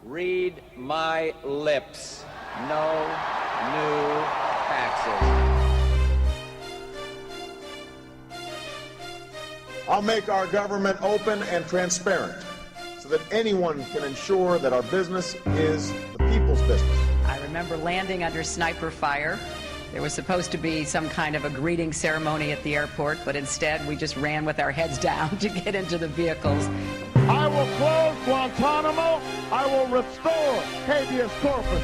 Read my lips. No new taxes. I'll make our government open and transparent so that anyone can ensure that our business is the people's business. I remember landing under sniper fire. There was supposed to be some kind of a greeting ceremony at the airport, but instead we just ran with our heads down to get into the vehicles. I will close Guantanamo. I will restore habeas corpus.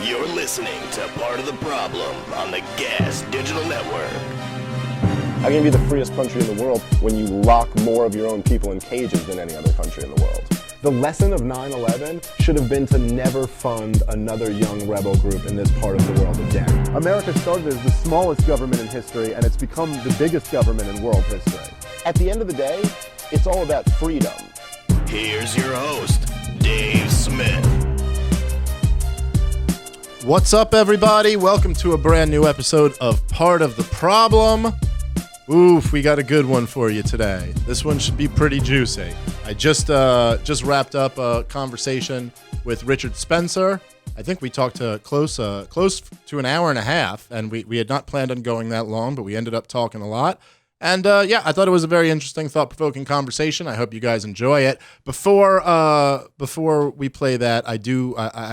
You're listening to Part of the Problem on the Gas Digital Network. How can you be the freest country in the world when you lock more of your own people in cages than any other country in the world? The lesson of 9/11 should have been to never fund another young rebel group in this part of the world again. America started as the smallest government in history, and it's become the biggest government in world history. At the end of the day, it's all about freedom. Here's your host, Dave Smith. What's up, everybody? Welcome to a brand new episode of Part of the Problem. Oof, we got a good one for you today. This one should be pretty juicy. I just wrapped up a conversation with Richard Spencer. I think we talked to close to an hour and a half, and we had not planned on going that long, but we ended up talking a lot. And I thought it was a very interesting, thought-provoking conversation. I hope you guys enjoy it. Before we play that, I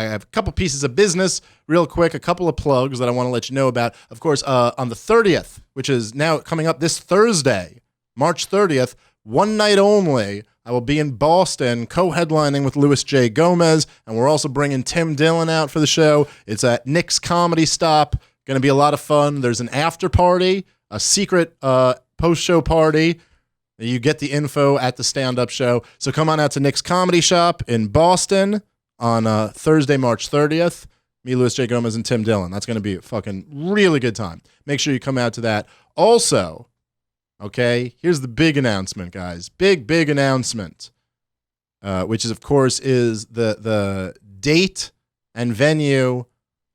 have a couple pieces of business, real quick, a couple of plugs that I want to let you know about. Of course, on the 30th, which is now coming up this Thursday, March 30th, one night only, I will be in Boston co-headlining with Louis J. Gomez, and we're also bringing Tim Dillon out for the show. It's at Nick's Comedy Stop. Going to be a lot of fun. There's an after party, a secret post-show party. You get the info at the stand-up show. So come on out to Nick's Comedy Shop in Boston on Thursday, March 30th. Me, Louis J. Gomez, and Tim Dillon. That's going to be a fucking really good time. Make sure you come out to that. Also, okay, here's the big announcement, guys. Big announcement, which is, of course, is the date and venue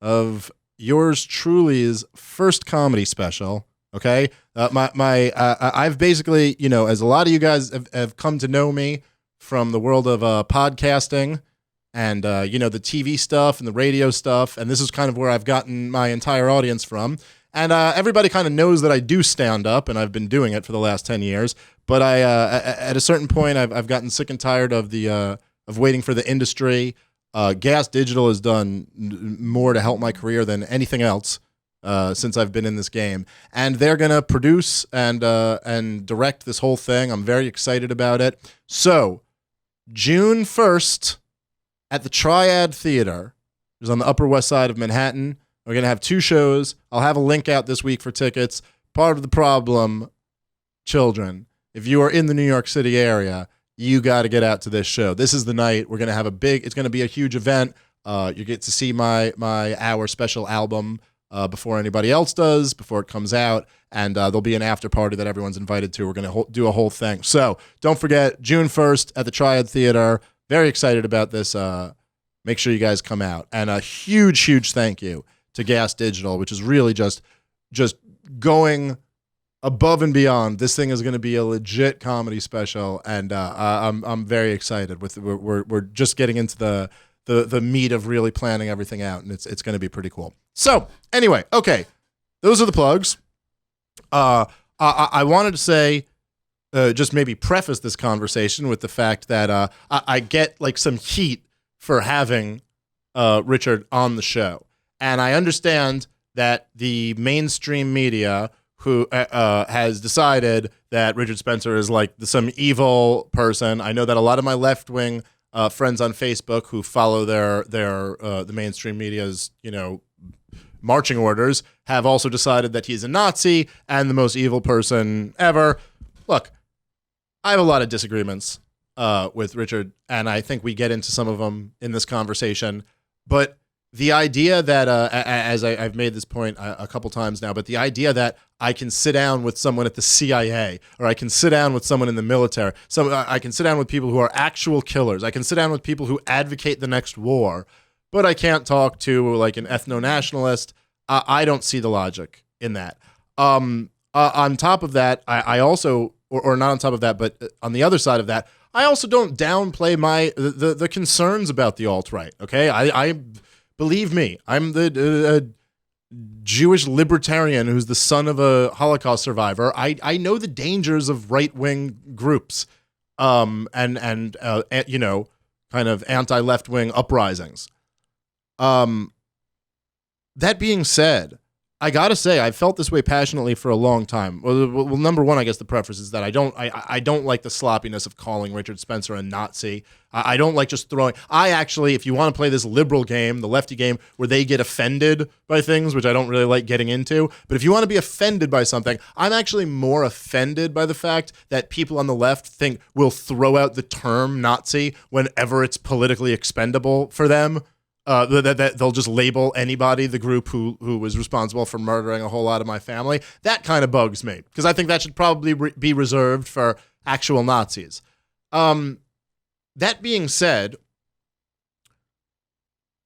of yours truly's first comedy special. Okay, I've basically, as a lot of you guys have come to know me from the world of podcasting and, the TV stuff and the radio stuff. And this is kind of where I've gotten my entire audience from. And everybody kind of knows that I do stand up, and I've been doing it for the last 10 years. But at a certain point, I've gotten sick and tired of of waiting for the industry. Gas Digital has done more to help my career than anything else. Since I've been in this game, and they're gonna produce and direct this whole thing. I'm very excited about it. So, June 1st at the Triad Theater, which is on the Upper West Side of Manhattan. We're gonna have two shows. I'll have a link out this week for tickets. Part of the problem, children. If you are in the New York City area, you got to get out to this show. This is the night. We're gonna have it's gonna be a huge event. You get to see my hour special album. Before anybody else does, before it comes out, and there'll be an after party that everyone's invited to. We're going to do a whole thing. So don't forget, June 1st at the Triad Theater. Very excited about this. Make sure you guys come out. And a huge thank you to Gas Digital, which is really just going above and beyond. This thing is going to be a legit comedy special, and I'm very excited. We're just getting into the meat of really planning everything out, and it's going to be pretty cool. So, anyway, okay, those are the plugs. I wanted to say, just maybe preface this conversation with the fact that I get like some heat for having Richard on the show, and I understand that the mainstream media who has decided that Richard Spencer is like some evil person. I know that a lot of my left-wing friends on Facebook who follow the mainstream media's marching orders have also decided that he's a Nazi and the most evil person ever. Look, I have a lot of disagreements with Richard, and I think we get into some of them in this conversation. But the idea that, as I've made this point a couple times now, but the idea that I can sit down with someone at the CIA, or I can sit down with someone in the military, I can sit down with people who are actual killers, I can sit down with people who advocate the next war, but I can't talk to like an ethno-nationalist. I don't see the logic in that. On top of that, I also, or not on top of that, but on the other side of that, I also don't downplay the concerns about the alt-right, okay? I believe me, I'm the Jewish libertarian who's the son of a Holocaust survivor. I know the dangers of right-wing groups, and you know, kind of anti-left-wing uprisings. That being said, I gotta say, I've felt this way passionately for a long time. Well, number one, I guess the preface is that I don't like the sloppiness of calling Richard Spencer a Nazi. I don't like just throwing. I actually, if you want to play this liberal game, the lefty game, where they get offended by things, which I don't really like getting into, but if you want to be offended by something, I'm actually more offended by the fact that people on the left think we'll throw out the term Nazi whenever it's politically expendable for them. That they'll just label anybody, the group who was responsible for murdering a whole lot of my family. That kind of bugs me, because I think that should probably be reserved for actual Nazis. That being said,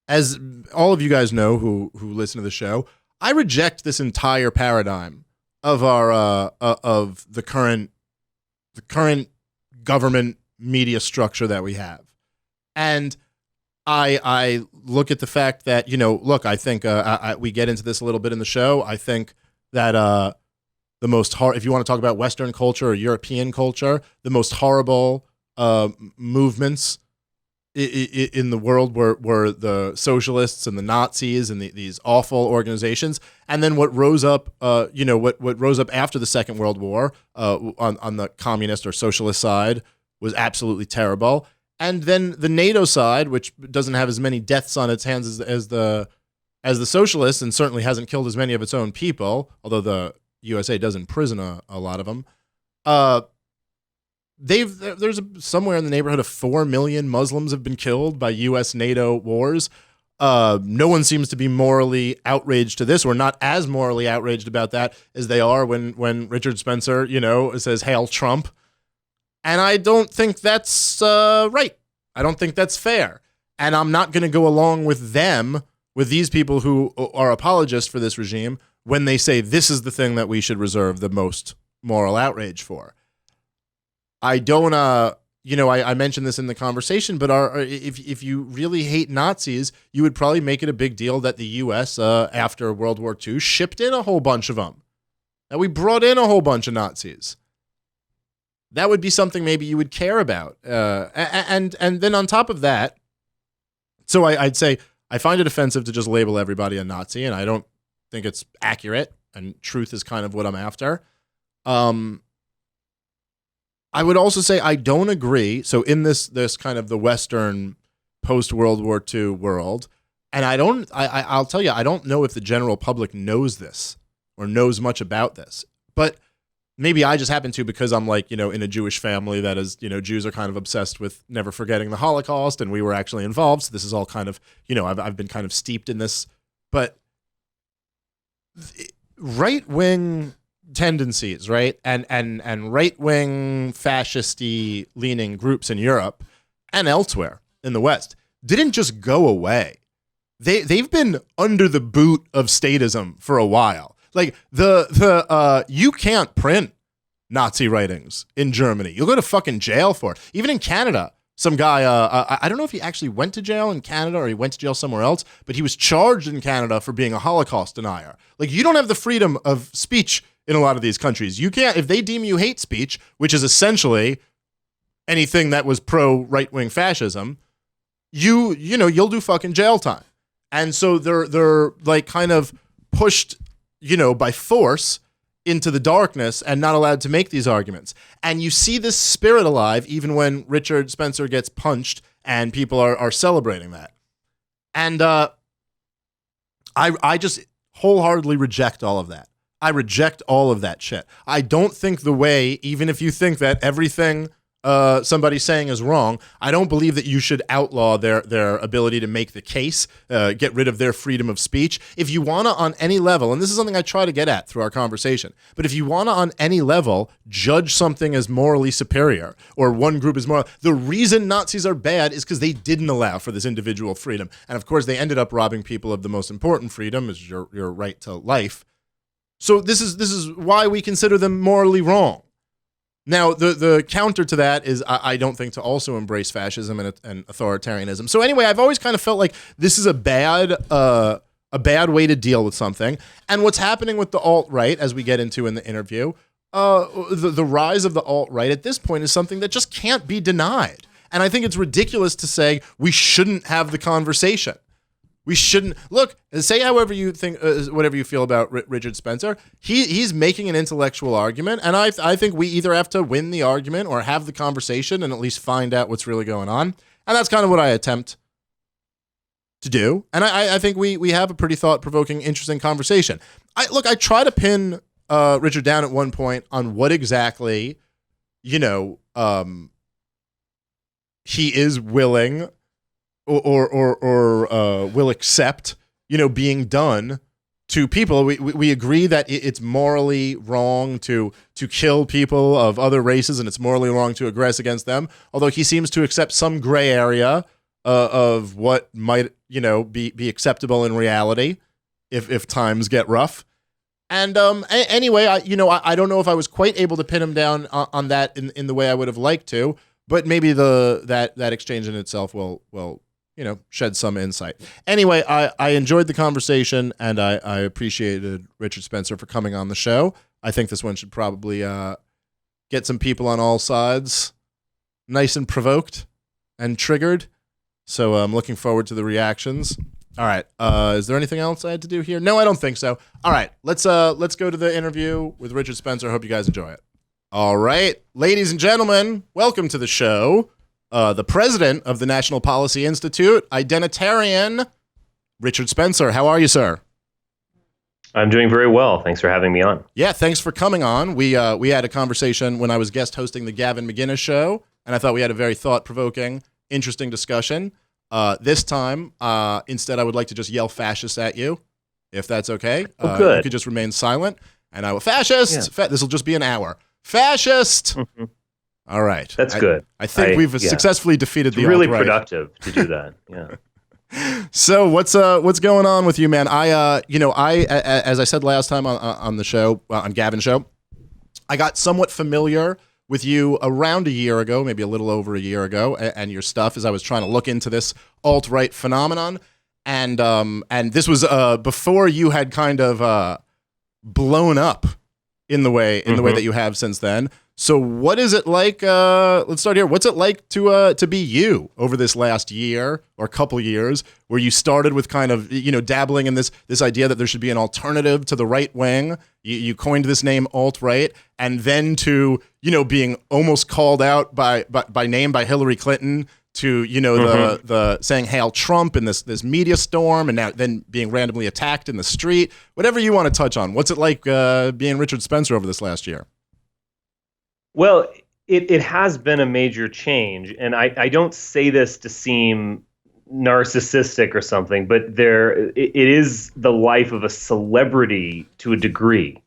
as all of you guys know who listen to the show, I reject this entire paradigm of our of the current government media structure that we have, and I look at the fact that, you know, look, I think we get into this a little bit in the show. I think that the most if you want to talk about Western culture or European culture, the most horrible movements in the world were the socialists and the Nazis and these awful organizations. And then what rose up, what rose up after the Second World War on the communist or socialist side was absolutely terrible. And then the NATO side, which doesn't have as many deaths on its hands as the socialists, and certainly hasn't killed as many of its own people, although the USA does imprison a lot of them. There's somewhere in the neighborhood of 4 million Muslims have been killed by U.S. NATO wars. No one seems to be morally outraged to this, or not as morally outraged about that as they are when Richard Spencer, says "Hail Trump." And I don't think that's right. I don't think that's fair. And I'm not going to go along with these people who are apologists for this regime, when they say this is the thing that we should reserve the most moral outrage for. I don't, I mentioned this in the conversation, but if you really hate Nazis, you would probably make it a big deal that the U.S., after World War II, shipped in a whole bunch of them. That we brought in a whole bunch of Nazis. That would be something maybe you would care about. And then on top of that, so I'd say I find it offensive to just label everybody a Nazi, and I don't think it's accurate, and truth is kind of what I'm after. I would also say I don't agree. So in this kind of the Western post-World War II world, and I'll tell you, I don't know if the general public knows this or knows much about this, but maybe I just happen to, because I'm in a Jewish family that is, Jews are kind of obsessed with never forgetting the Holocaust, and we were actually involved. So this is all kind of, I've been kind of steeped in this, but right-wing tendencies, right? And right-wing fascist-y leaning groups in Europe and elsewhere in the West didn't just go away. They've been under the boot of statism for a while. Like you can't print Nazi writings in Germany. You'll go to fucking jail for it. Even in Canada, some guy, I don't know if he actually went to jail in Canada or he went to jail somewhere else, but he was charged in Canada for being a Holocaust denier. Like, you don't have the freedom of speech in a lot of these countries. You can't, if they deem you hate speech, which is essentially anything that was pro right-wing fascism, you'll do fucking jail time. And so they're like kind of pushed, by force into the darkness and not allowed to make these arguments. And you see this spirit alive even when Richard Spencer gets punched and people are celebrating that. And I just wholeheartedly reject all of that. I reject all of that shit. I don't think the way, even if you think that everything somebody's saying is wrong, I don't believe that you should outlaw their ability to make the case, get rid of their freedom of speech. If you want to, on any level, and this is something I try to get at through our conversation, but if you want to, on any level, judge something as morally superior, or one group is moral, the reason Nazis are bad is because they didn't allow for this individual freedom. And of course, they ended up robbing people of the most important freedom, is your right to life. So this is why we consider them morally wrong. Now, the counter to that is I don't think to also embrace fascism and authoritarianism. So anyway, I've always kind of felt like this is a bad way to deal with something. And what's happening with the alt-right, as we get into in the interview, the rise of the alt-right at this point is something that just can't be denied. And I think it's ridiculous to say we shouldn't have the conversation. We shouldn't look. Say however you think, whatever you feel about Richard Spencer. He's making an intellectual argument, and I think we either have to win the argument or have the conversation and at least find out what's really going on. And that's kind of what I attempt to do. And I think we have a pretty thought-provoking, interesting conversation. I try to pin Richard down at one point on what exactly, he is willing or will accept, being done to people. We agree that it's morally wrong to kill people of other races, and it's morally wrong to aggress against them. Although he seems to accept some gray area of what might, be acceptable in reality if times get rough. And anyway, I don't know if I was quite able to pin him down on that in the way I would have liked to, but maybe that exchange in itself will shed some insight. Anyway, I enjoyed the conversation, and I appreciated Richard Spencer for coming on the show. I think this one should probably get some people on all sides nice and provoked and triggered. So I'm looking forward to the reactions. All right. Is there anything else I had to do here? No, I don't think so. All right. Let's go to the interview with Richard Spencer. I hope you guys enjoy it. All right. Ladies and gentlemen, welcome to the show. The president of the National Policy Institute, identitarian, Richard Spencer. How are you, sir? I'm doing very well. Thanks for having me on. Yeah, thanks for coming on. We had a conversation when I was guest hosting the Gavin McGinnis show, and I thought we had a very thought-provoking, interesting discussion. This time, instead, I would like to just yell fascist at you, if that's okay. Oh, good. You could just remain silent, and I will, fascist! Yeah. This will just be an hour. Fascist! Mm-hmm. All right. That's good. I think we've successfely defeated the really alt-right. Productive to do that. Yeah. So what's going on with you, man? I as I said last time on the show, on Gavin's show, I got somewhat familiar with you around a year ago, maybe a little over a year ago, and your stuff as I was trying to look into this alt-right phenomenon, and this was before you had kind of blown up in the way that you have since then. So what is it like? Let's start here. What's it like to be you over this last year or couple years, where you started with kind of dabbling in this idea that there should be an alternative to the right wing. You coined this name alt-right, and then to being almost called out by name by Hillary Clinton, to the saying "Hail Trump" in this media storm, and now then being randomly attacked in the street. Whatever you want to touch on. What's it like being Richard Spencer over this last year? Well, it has been a major change, and I don't say this to seem narcissistic or something, but it is the life of a celebrity to a degree.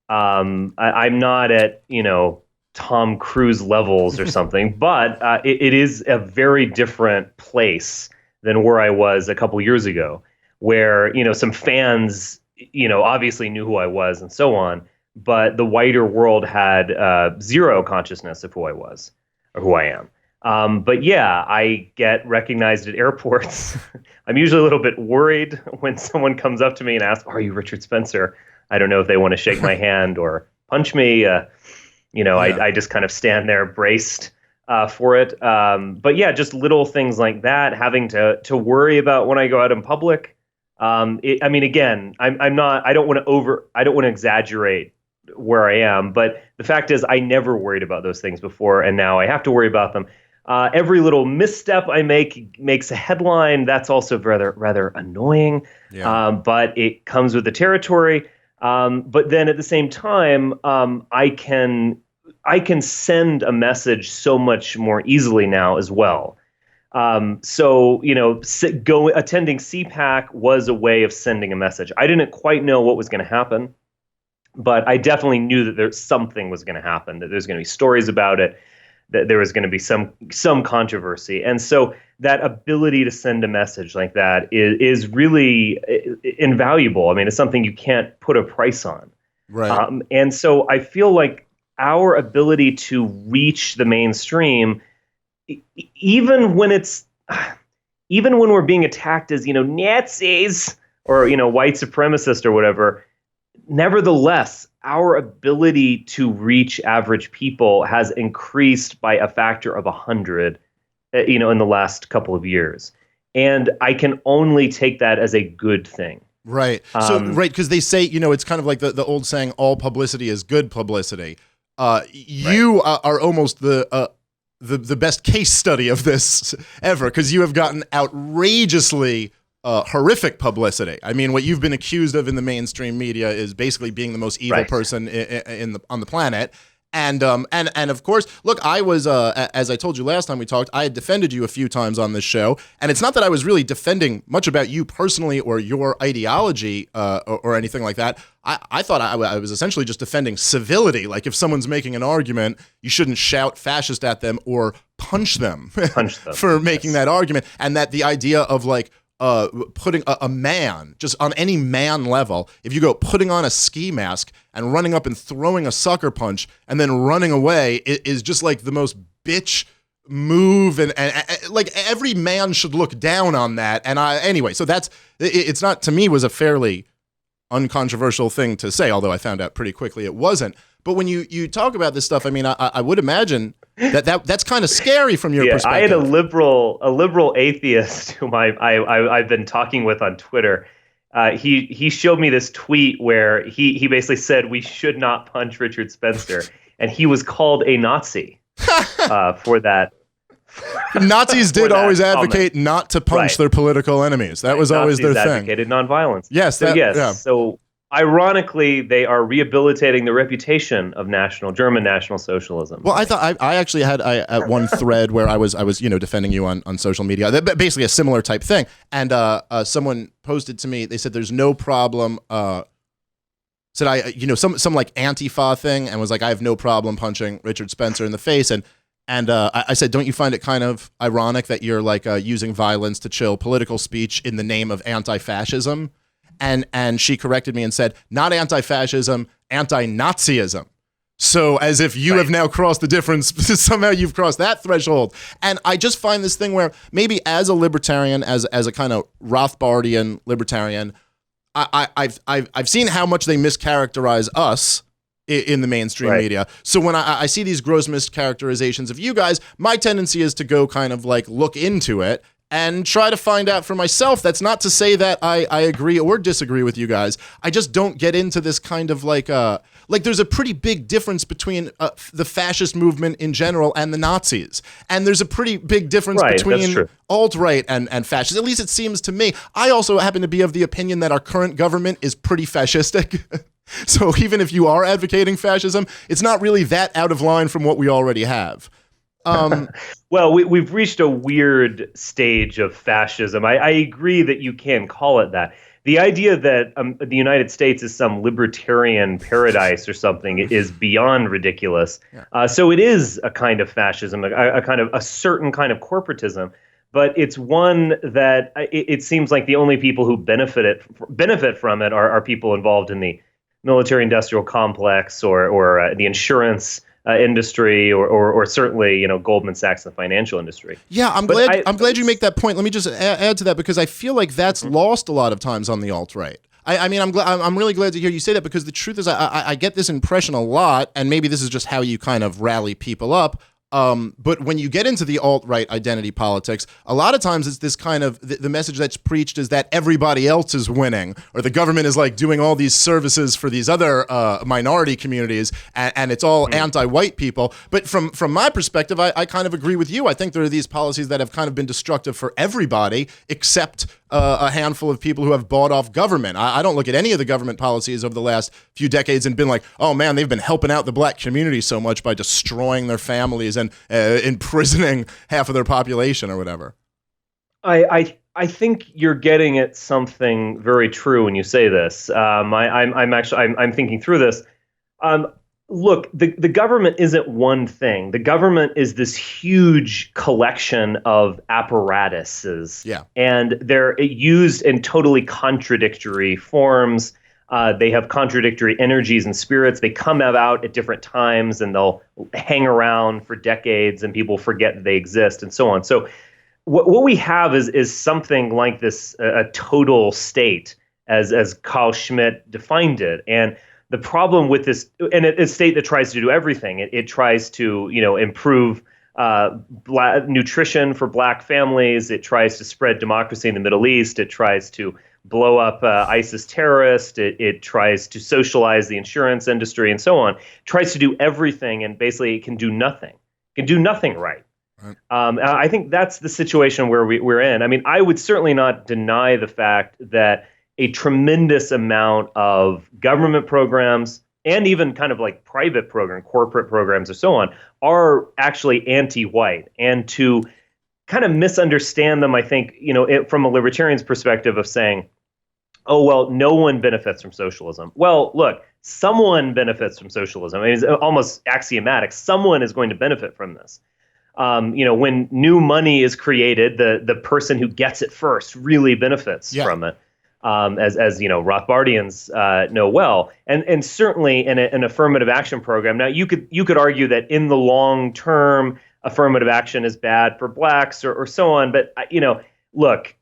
I'm not at Tom Cruise levels or something, but it is a very different place than where I was a couple years ago, where some fans obviously knew who I was and so on. But the wider world had zero consciousness of who I was or who I am. But yeah, I get recognized at airports. I'm usually a little bit worried when someone comes up to me and asks, "Are you Richard Spencer?" I don't know if they want to shake my hand or punch me. I just kind of stand there braced for it. But yeah, just little things like that, having to worry about when I go out in public. Again, I don't want to exaggerate where I am, but the fact is I never worried about those things before, and now I have to worry about them. Every little misstep I make makes a headline. That's also rather annoying, but it comes with the territory. But then at the same time, I can send a message so much more easily now as well. Attending CPAC was a way of sending a message. I didn't quite know what was going to happen, but I definitely knew that something was going to happen, that there's going to be stories about it, that there was going to be some controversy. And so that ability to send a message like that is really invaluable. I mean, it's something you can't put a price on. Right. And so I feel like our ability to reach the mainstream, even when we're being attacked as, Nazis or, white supremacists or whatever, nevertheless, our ability to reach average people has increased by a factor of 100, in the last couple of years. And I can only take that as a good thing. Right. Right, because they say, it's kind of like the old saying, all publicity is good publicity. You are almost the best case study of this ever, because you have gotten outrageously horrific publicity. I mean, what you've been accused of in the mainstream media is basically being the most evil person on the planet. And of course, look, I was, as I told you last time we talked, I had defended you a few times on this show. And it's not that I was really defending much about you personally or your ideology or anything like that. I thought I was essentially just defending civility. Like, if someone's making an argument, you shouldn't shout fascist at them or punch them for making that argument. And that the idea of putting a man, just on any man level, if you go putting on a ski mask and running up and throwing a sucker punch and then running away, it is just like the most bitch move, and like every man should look down on that. And anyway, so it's not, to me, was a fairly uncontroversial thing to say, although I found out pretty quickly it wasn't. But when you talk about this stuff, I mean, I would imagine that's kind of scary from your perspective. I had a liberal atheist whom I've been talking with on Twitter. He showed me this tweet where he basically said we should not punch Richard Spencer, and he was called a Nazi for that. Nazis did always advocate not to punch their political enemies. That was always their thing. Advocated nonviolence. Yes. So ironically, they are rehabilitating the reputation of German National Socialism. Well, I thought I actually had one thread where I was defending you on social media, basically a similar type thing, and someone posted to me. They said there's no problem. Said some like Antifa thing, and was like, I have no problem punching Richard Spencer in the face, and I said, don't you find it kind of ironic that you're like using violence to chill political speech in the name of anti-fascism? And she corrected me and said, not anti-fascism, anti-Nazism. So as if you have now crossed the difference, somehow you've crossed that threshold. And I just find this thing where maybe as a libertarian, as a kind of Rothbardian libertarian, I've seen how much they mischaracterize us in the mainstream media. So when I see these gross mischaracterizations of you guys, my tendency is to go kind of like look into it and try to find out for myself. That's not to say that I agree or disagree with you guys. I just don't get into this kind of like there's a pretty big difference between the fascist movement in general and the Nazis. And there's a pretty big difference between alt-right and fascists. At least it seems to me. I also happen to be of the opinion that our current government is pretty fascistic. So even if you are advocating fascism, it's not really that out of line from what we already have. Well, we've reached a weird stage of fascism. I agree that you can call it that. The idea that the United States is some libertarian paradise or something is beyond ridiculous. So it is a kind of fascism, a certain kind of corporatism. But it's one that it seems like the only people who benefit from it are people involved in the military-industrial complex or the insurance industry, or certainly Goldman Sachs, the financial industry. Yeah, I'm glad you make that point. Let me just add to that, because I feel like that's lost a lot of times on the alt-right. I mean, I'm really glad to hear you say that, because the truth is I get this impression a lot, and maybe this is just how you kind of rally people up. But when you get into the alt-right identity politics, a lot of times it's this kind of, the message that's preached is that everybody else is winning, or the government is like doing all these services for these other minority communities, and it's all anti-white people. But from my perspective, I kind of agree with you. I think there are these policies that have kind of been destructive for everybody except a handful of people who have bought off government. I don't look at any of the government policies over the last few decades and been like, oh man, they've been helping out the black community so much by destroying their families and imprisoning half of their population or whatever. I think you're getting at something very true when you say this. I'm thinking through this. Look, the government isn't one thing. The government is this huge collection of apparatuses. Yeah. And they're used in totally contradictory forms. They have contradictory energies and spirits. They come out at different times, and they'll hang around for decades, and people forget that they exist, and so on. So what we have is something like this, a total state, as Carl Schmitt defined it. And the problem with this, and a state that tries to do everything, it tries to improve nutrition for black families. It tries to spread democracy in the Middle East. It tries to blow up ISIS terrorists. It tries to socialize the insurance industry and so on. It tries to do everything, and basically it can do nothing. It can do nothing right. I think that's the situation where we're in. I mean, I would certainly not deny the fact that a tremendous amount of government programs and even kind of like private corporate programs or so on are actually anti-white. And to kind of misunderstand them, I think, from a libertarian's perspective of saying, oh, well, no one benefits from socialism. Well, look, someone benefits from socialism. I mean, it's almost axiomatic. Someone is going to benefit from this. When new money is created, the person who gets it first really benefits from it. As Rothbardians know well, and certainly in an affirmative action program. Now, you could argue that in the long term, affirmative action is bad for blacks or so on. But look,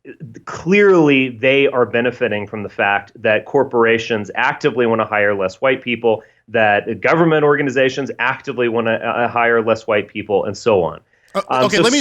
clearly they are benefiting from the fact that corporations actively want to hire less white people, that government organizations actively want to hire less white people, and so on. Okay, let me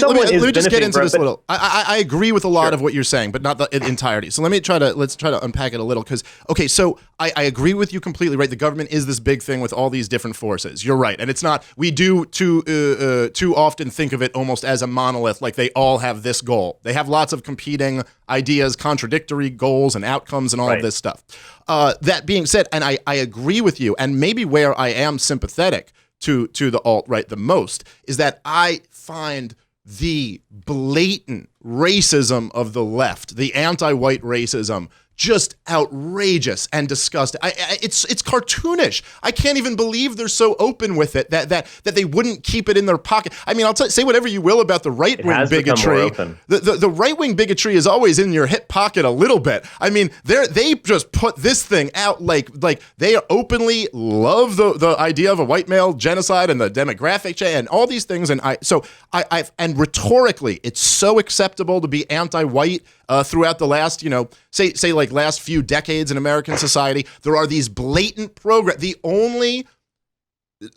just get into this a little. I agree with a lot of what you're saying, but not the entirety. So let's try to unpack it a little, because so I agree with you completely. Right, the government is this big thing with all these different forces. You're right, and it's not. We do too often think of it almost as a monolith, like they all have this goal. They have lots of competing ideas, contradictory goals and outcomes, and all of this stuff. That being said, and I agree with you, and maybe where I am sympathetic to the alt-right the most is that I find the blatant racism of the left, the anti-white racism, just outrageous and disgusting. It's cartoonish. I can't even believe they're so open with it that they wouldn't keep it in their pocket. I mean, say whatever you will about the right-wing bigotry. The right-wing bigotry is always in your hip pocket a little bit. I mean, they just put this thing out like they openly love the idea of a white male genocide and the demographic change and all these things. And and rhetorically, it's so acceptable to be anti-white throughout the last, say like last few decades in American society. There are these blatant programs. The only,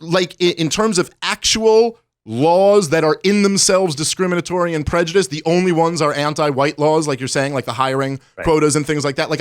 like in terms of actual laws that are in themselves discriminatory and prejudiced, the only ones are anti-white laws, like you're saying, like the hiring quotas and things like that. Like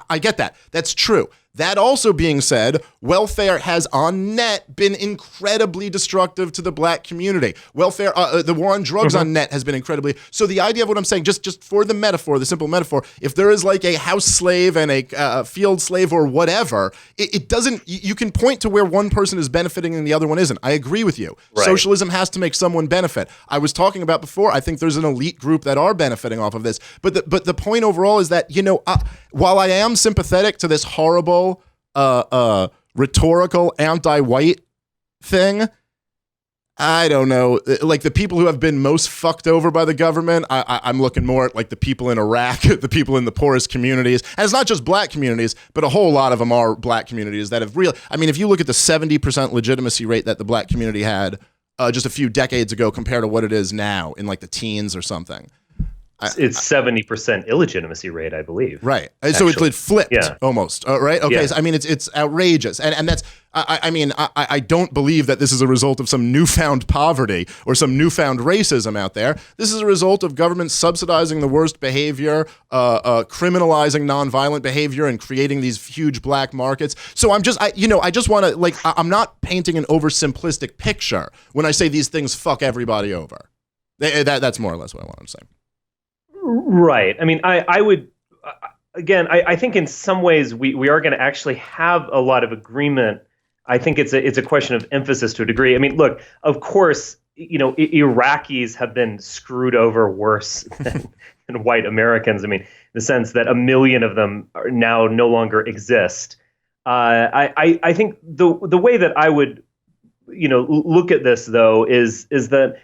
I get that. That's true. That also being said, welfare has on net been incredibly destructive to the black community. Welfare, the war on drugs on net has been incredibly. So the idea of what I'm saying, just for the metaphor, the simple metaphor, if there is like a house slave and a field slave or whatever, it doesn't, you can point to where one person is benefiting and the other one isn't. I agree with you. Right. Socialism has to make someone benefit. I was talking about before, I think there's an elite group that are benefiting off of this. But the point overall is that, while I am sympathetic to this horrible rhetorical anti-white thing, I don't know. Like the people who have been most fucked over by the government, I'm looking more at like the people in Iraq, the people in the poorest communities. And it's not just black communities, but a whole lot of them are black communities that have if you look at the 70% legitimacy rate that the black community had just a few decades ago compared to what it is now in like the teens or something. It's 70% illegitimacy rate, I believe. Right. So it flipped almost. Right. Okay. Yeah. So, I mean, it's outrageous. And that's, I don't believe that this is a result of some newfound poverty or some newfound racism out there. This is a result of government subsidizing the worst behavior, criminalizing nonviolent behavior and creating these huge black markets. So I just want to I'm not painting an oversimplistic picture when I say these things fuck everybody over. That's more or less what I want to say. Right. I mean, I would, again, I think in some ways we are going to actually have a lot of agreement. I think it's a question of emphasis to a degree. I mean, look, of course, Iraqis have been screwed over worse than white Americans. I mean, in the sense that 1 million of them are now no longer exist. I think the way that I would, look at this though is that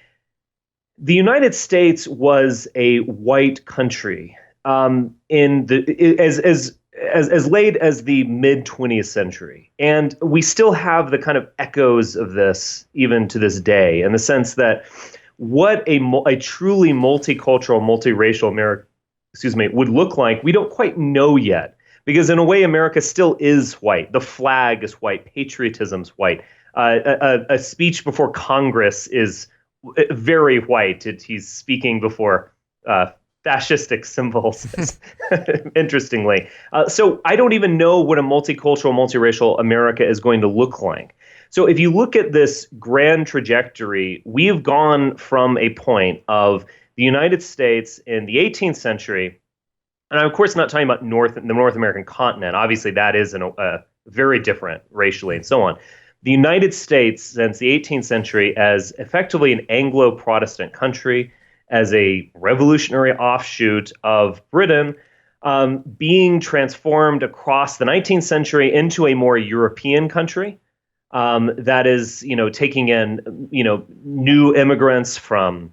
the United States was a white country as as late as the mid 20th century. And we still have the kind of echoes of this even to this day, in the sense that what a truly multicultural, multiracial America, would look like, we don't quite know yet. Because in a way, America still is white. The flag is white. Patriotism's white. A speech before Congress is very white. He's speaking before fascistic symbols, interestingly. So I don't even know what a multicultural, multiracial America is going to look like. So if you look at this grand trajectory, we've gone from a point of the United States in the 18th century, and I'm of course not talking about the North American continent. Obviously, that is very different racially and so on. The United States, since the 18th century, as effectively an Anglo-Protestant country, as a revolutionary offshoot of Britain, being transformed across the 19th century into a more European country that is, taking in, new immigrants from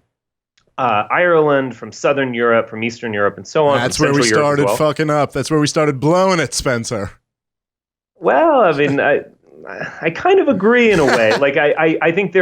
Ireland, from Southern Europe, from Eastern Europe, and so on. That's where we started fucking up. That's where we started blowing it, Spencer. Well, I mean, I kind of agree in a way. Like I think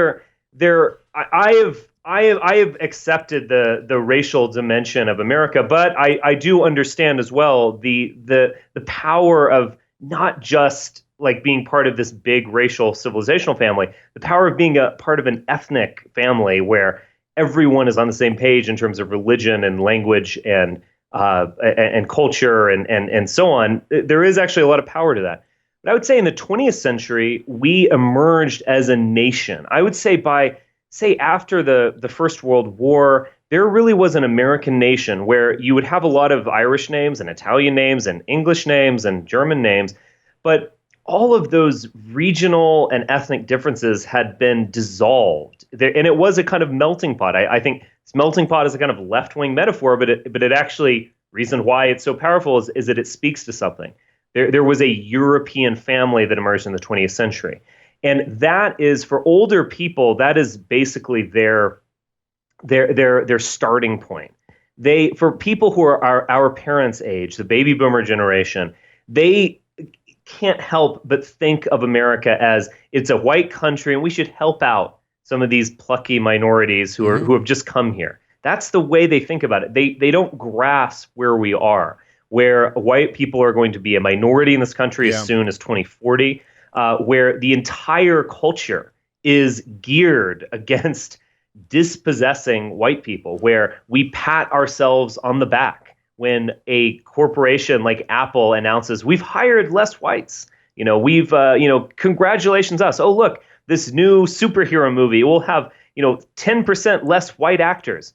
I have accepted the racial dimension of America, but I do understand as well the power of not just like being part of this big racial civilizational family, the power of being a part of an ethnic family where everyone is on the same page in terms of religion and language and culture and so on. There is actually a lot of power to that. But I would say in the 20th century, we emerged as a nation. I would say after the First World War, there really was an American nation where you would have a lot of Irish names and Italian names and English names and German names, but all of those regional and ethnic differences had been dissolved. And it was a kind of melting pot. I think this melting pot is a kind of left-wing metaphor, but it actually, reason why it's so powerful is that it speaks to something. There was a European family that emerged in the 20th century. And that is, for older people, that is basically their starting point. For people who are our parents' age, the baby boomer generation, they can't help but think of America as it's a white country and we should help out some of these plucky minorities who have just come here. That's the way they think about it. They don't grasp where we are, where white people are going to be a minority in this country as soon as 2040. Where the entire culture is geared against dispossessing white people, where we pat ourselves on the back when a corporation like Apple announces we've hired less whites. Congratulations us. Oh, look, this new superhero movie will have, 10% less white actors.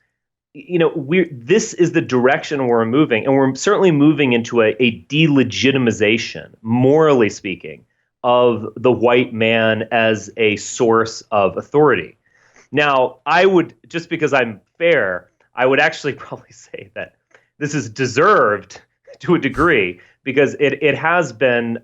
This is the direction we're moving, and we're certainly moving into a delegitimization, morally speaking, of the white man as a source of authority. Now, just because I'm fair, I would actually probably say that this is deserved to a degree, because it has been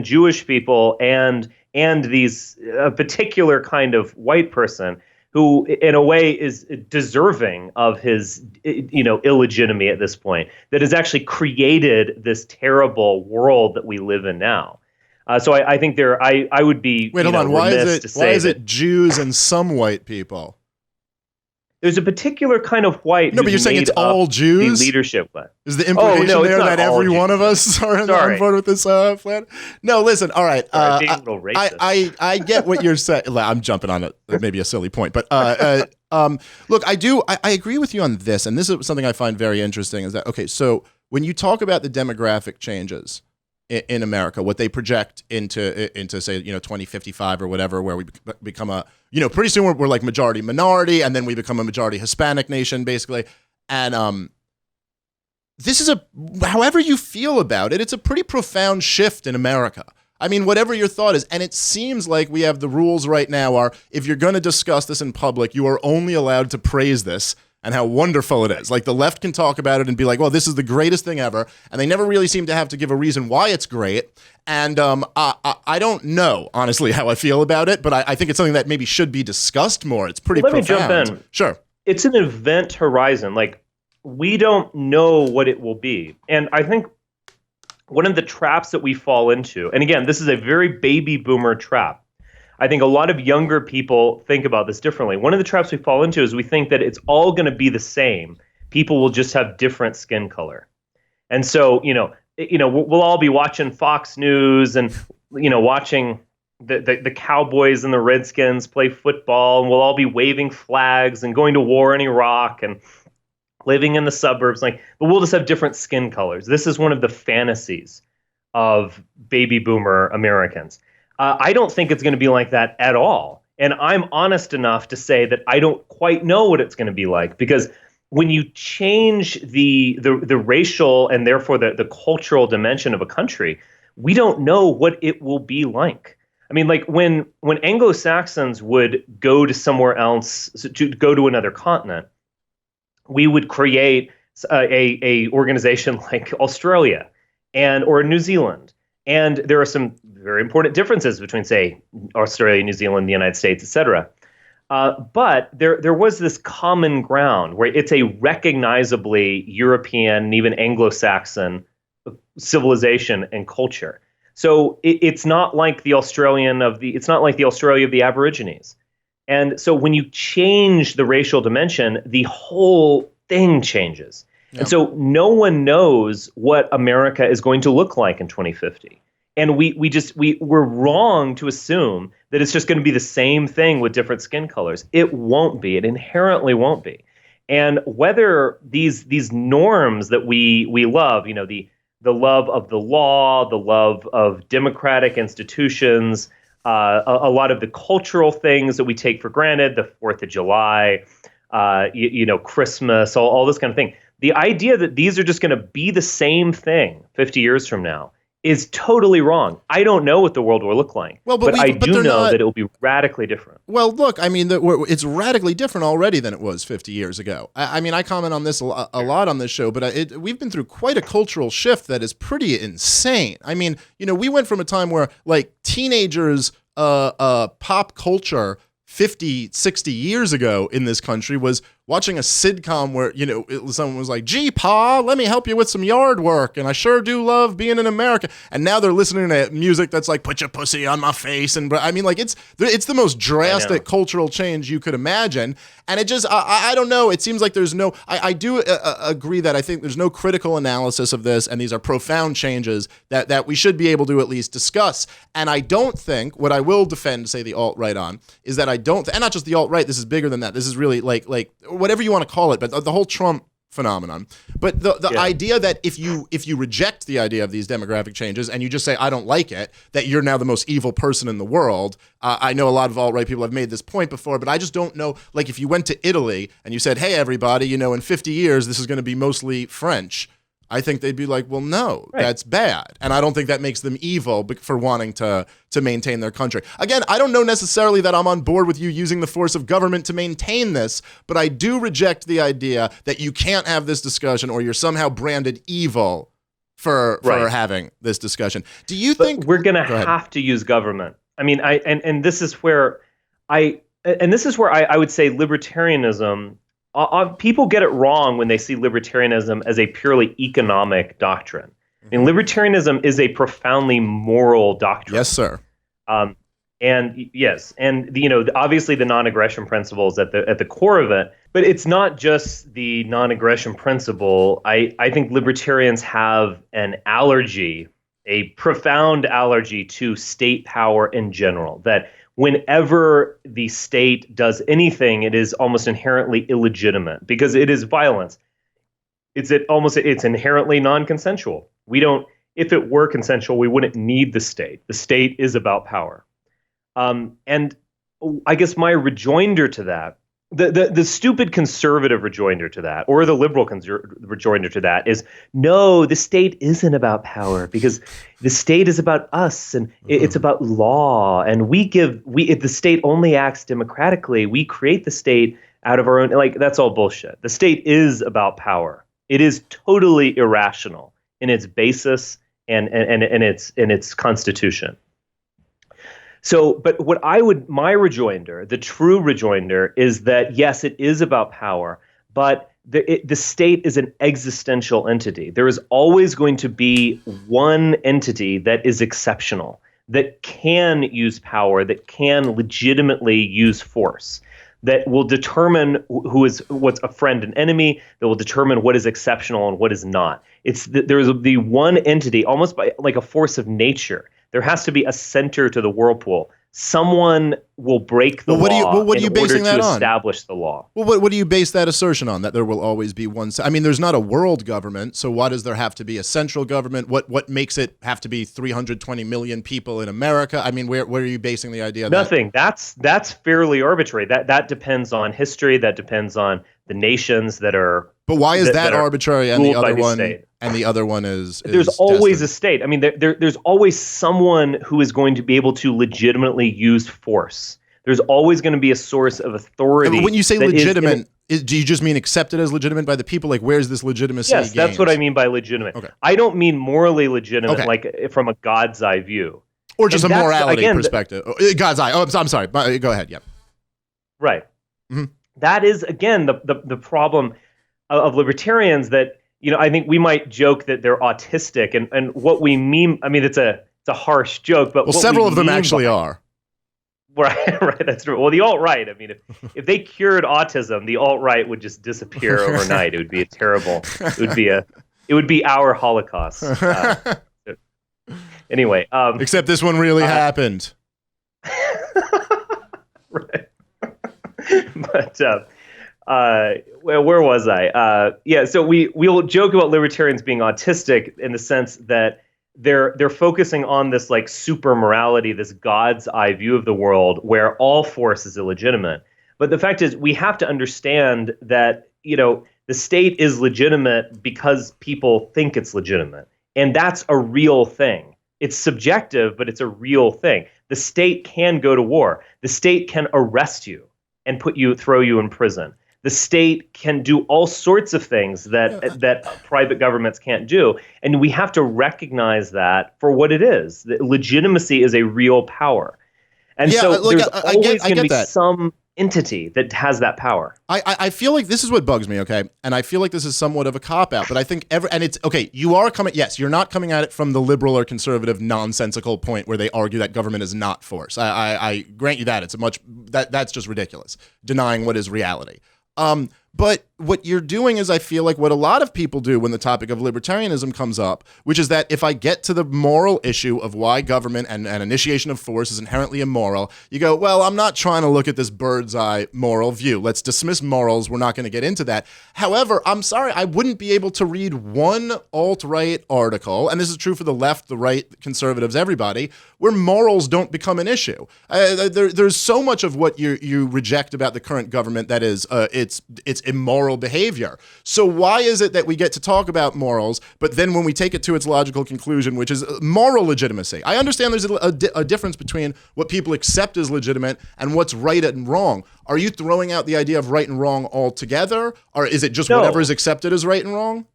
Jewish people and these particular kind of white person who, in a way, is deserving of his illegitimacy at this point, that has actually created this terrible world that we live in now. So I think I would be. Wait, hold on. Why is it Jews and some white people? There's a particular kind of white. No, but you're saying it's all Jews? The leadership. Is the implication there that every one of us are on board with this plan? No, listen. All right. Being a little racist. I get what you're saying. I'm jumping on maybe a silly point, but look, I agree with you on this, and this is something I find very interesting. Is that okay? So when you talk about the demographic changes in America, what they project into say 2055 or whatever, where we become a pretty soon we're like majority minority, and then we become a majority Hispanic nation basically, and this is however you feel about it, it's a pretty profound shift in America. I mean, whatever your thought is, and it seems like we have the rules right now are if you're going to discuss this in public, you are only allowed to praise this and how wonderful it is. Like the left can talk about it and be like, well, this is the greatest thing ever. And they never really seem to have to give a reason why it's great. And I don't know, honestly, how I feel about it, but I think it's something that maybe should be discussed more. It's pretty profound. Let me jump in. Sure. It's an event horizon. Like, we don't know what it will be. And I think one of the traps that we fall into, and again, this is a very baby boomer trap. I think a lot of younger people think about this differently. One of the traps we fall into is we think that it's all going to be the same. People will just have different skin color. And so, we'll all be watching Fox News and, watching the Cowboys and the Redskins play football, and we'll all be waving flags and going to war in Iraq and living in the suburbs, but we'll just have different skin colors. This is one of the fantasies of baby boomer Americans. I don't think it's going to be like that at all. And I'm honest enough to say that I don't quite know what it's going to be like, because when you change the racial and therefore the cultural dimension of a country, we don't know what it will be like. I mean, like when Anglo-Saxons would go to somewhere else, to go to another continent, we would create a organization like Australia or New Zealand. And there are some very important differences between, say, Australia, New Zealand, the United States, et cetera. But there was this common ground where it's a recognizably European and even Anglo-Saxon civilization and culture. So it's not like the Australia of the Aborigines. And so when you change the racial dimension, the whole thing changes. Yeah. And so no one knows what America is going to look like in 2050. And we're wrong to assume that it's just going to be the same thing with different skin colors. It won't be. It inherently won't be. And whether these norms that we love, the love of the law, the love of democratic institutions, a lot of the cultural things that we take for granted, the 4th of July, Christmas, all this kind of thing. The idea that these are just going to be the same thing 50 years from now is totally wrong. I don't know what the world will look like, but I do know that it will be radically different. Well, look, I mean, it's radically different already than it was 50 years ago. I mean, I comment on this a lot on this show, but we've been through quite a cultural shift that is pretty insane. I mean, we went from a time where, like, teenagers, pop culture 50, 60 years ago in this country was watching a sitcom where, someone was like, gee, Pa, let me help you with some yard work. And I sure do love being in America. And now they're listening to music that's like, put your pussy on my face. And I mean, like, it's the most drastic cultural change you could imagine. And it just, I don't know. It seems like there's no, I do agree that I think there's no critical analysis of this. And these are profound changes that we should be able to at least discuss. And I don't think, what I will defend, say, the alt-right on, is that I don't, and not just the alt-right, this is bigger than that. This is really like whatever you want to call it, but the whole Trump phenomenon. But the idea that if you reject the idea of these demographic changes and you just say, I don't like it, that you're now the most evil person in the world. I know a lot of alt-right people have made this point before, but I just don't know, like, if you went to Italy and you said, hey, everybody, in 50 years, this is going to be mostly French, I think they'd be like, well, no, that's bad. And I don't think that makes them evil for wanting to maintain their country. Again, I don't know necessarily that I'm on board with you using the force of government to maintain this, but I do reject the idea that you can't have this discussion or you're somehow branded evil for having this discussion. Do you think we're going to have to use government? I mean, this is where I would say libertarianism, people get it wrong when they see libertarianism as a purely economic doctrine. I mean, libertarianism is a profoundly moral doctrine. Yes, sir. Obviously the non-aggression principle is at the core of it, but it's not just the non-aggression principle. I think libertarians have an allergy, a profound allergy to state power in general, that whenever the state does anything, it is almost inherently illegitimate because it is violence. It's inherently non-consensual. If it were consensual, we wouldn't need the state. The state is about power. And I guess my rejoinder to that, the stupid conservative rejoinder to that, or the liberal rejoinder to that is, no, the state isn't about power because the state is about us and it's about law. And if the state only acts democratically, we create the state out of our own, that's all bullshit. The state is about power. It is totally irrational in its basis and its constitution. So, but my rejoinder, the true rejoinder, is that yes, it is about power, but the state is an existential entity. There is always going to be one entity that is exceptional, that can use power, that can legitimately use force, that will determine what's a friend and enemy, that will determine what is exceptional and what is not. There is the one entity, almost by like a force of nature. There has to be a center to the whirlpool. Someone will break the law in order to establish the law. Well, what do you base that assertion on, that there will always be one? I mean, there's not a world government, so why does there have to be a central government? What makes it have to be 320 million people in America? I mean, where are you basing the idea? Nothing. That's fairly arbitrary. That depends on history. That depends on the nations that are. But why is that arbitrary and the other one? State. And the other one is there's always a state. I mean, there's always someone who is going to be able to legitimately use force. There's always going to be a source of authority. When you say legitimate, do you just mean accepted as legitimate by the people? Like, where's this legitimacy? Yes, that's what I mean by legitimate. Okay. I don't mean morally legitimate, like from a God's eye view, or just a morality perspective. God's eye. Oh, I'm sorry. Go ahead. Yeah. Right. Mm-hmm. That is again the problem of libertarians that. I think we might joke that they're autistic, and what we mean. I mean, it's a harsh joke, but several of them actually are. Right. That's true. Well, the alt-right. I mean, if they cured autism, the alt-right would just disappear overnight. It would be a terrible. It would be our Holocaust. Anyway, except this one really happened. Right. But. Well, where was I? So we'll joke about libertarians being autistic in the sense that they're focusing on this like super morality, this God's eye view of the world where all force is illegitimate. But the fact is, we have to understand that the state is legitimate because people think it's legitimate, and that's a real thing. It's subjective, but it's a real thing. The state can go to war. The state can arrest you and throw you in prison. The state can do all sorts of things that private governments can't do. And we have to recognize that for what it is. That legitimacy is a real power. And there's always going to be some entity that has that power. I feel like this is what bugs me, okay? And I feel like this is somewhat of a cop-out, but I think you're not coming at it from the liberal or conservative nonsensical point where they argue that government is not force. I grant you that. That's just ridiculous, denying what is reality. But what you're doing is, I feel like what a lot of people do when the topic of libertarianism comes up, which is that if I get to the moral issue of why government and initiation of force is inherently immoral, you go, well, I'm not trying to look at this bird's eye moral view. Let's dismiss morals. We're not going to get into that. However, I'm sorry, I wouldn't be able to read one alt-right article, and this is true for the left, the right, conservatives, everybody, where morals don't become an issue. There's so much of what you reject about the current government that is it's immoral behavior. So why is it that we get to talk about morals, but then when we take it to its logical conclusion, which is moral legitimacy? I understand there's a difference between what people accept as legitimate and what's right and wrong. Are you throwing out the idea of right and wrong altogether? Or is it just whatever is accepted as right and wrong?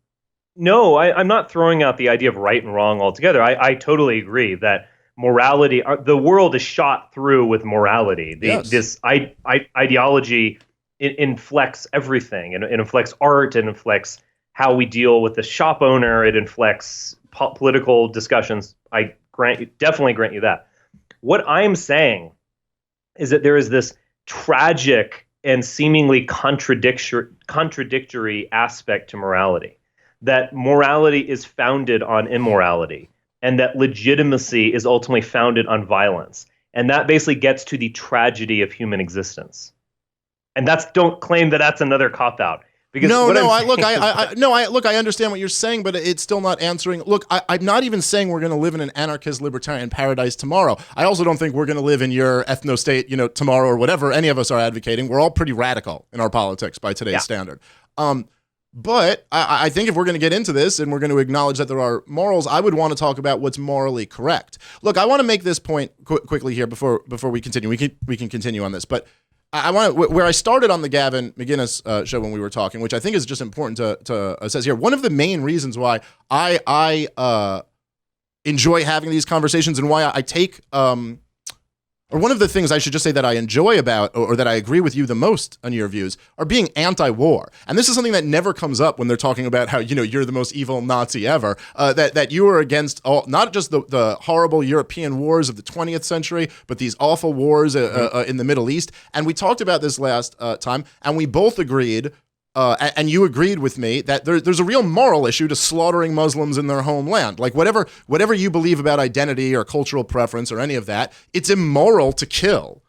No, I'm not throwing out the idea of right and wrong altogether. I totally agree that morality, the world is shot through with morality. This ideology it inflects everything, and it inflects art, it inflects how we deal with the shop owner, it inflects political discussions. I definitely grant you that. What I'm saying is that there is this tragic and seemingly contradictory aspect to morality, that morality is founded on immorality, and that legitimacy is ultimately founded on violence. And that basically gets to the tragedy of human existence. And don't claim that that's another cop-out. Because I understand what you're saying, but it's still not answering. Look, I'm not even saying we're going to live in an anarchist libertarian paradise tomorrow. I also don't think we're going to live in your ethnostate, tomorrow or whatever any of us are advocating. We're all pretty radical in our politics by today's standard. But I think if we're going to get into this and we're going to acknowledge that there are morals, I would want to talk about what's morally correct. Look, I want to make this point quickly here before we continue. We can continue on this, but I want to, where I started on the Gavin McInnes show when we were talking, which I think is just important to assess here. One of the main reasons why I enjoy having these conversations and why I take or one of the things I should just say that I enjoy about, or that I agree with you the most on your views, are being anti-war. And this is something that never comes up when they're talking about how, you're the most evil Nazi ever, that you are against all, not just the horrible European wars of the 20th century, but these awful wars in the Middle East. And we talked about this last time, and we both agreed, and you agreed with me, that there's a real moral issue to slaughtering Muslims in their homeland. Like whatever you believe about identity or cultural preference or any of that, it's immoral to kill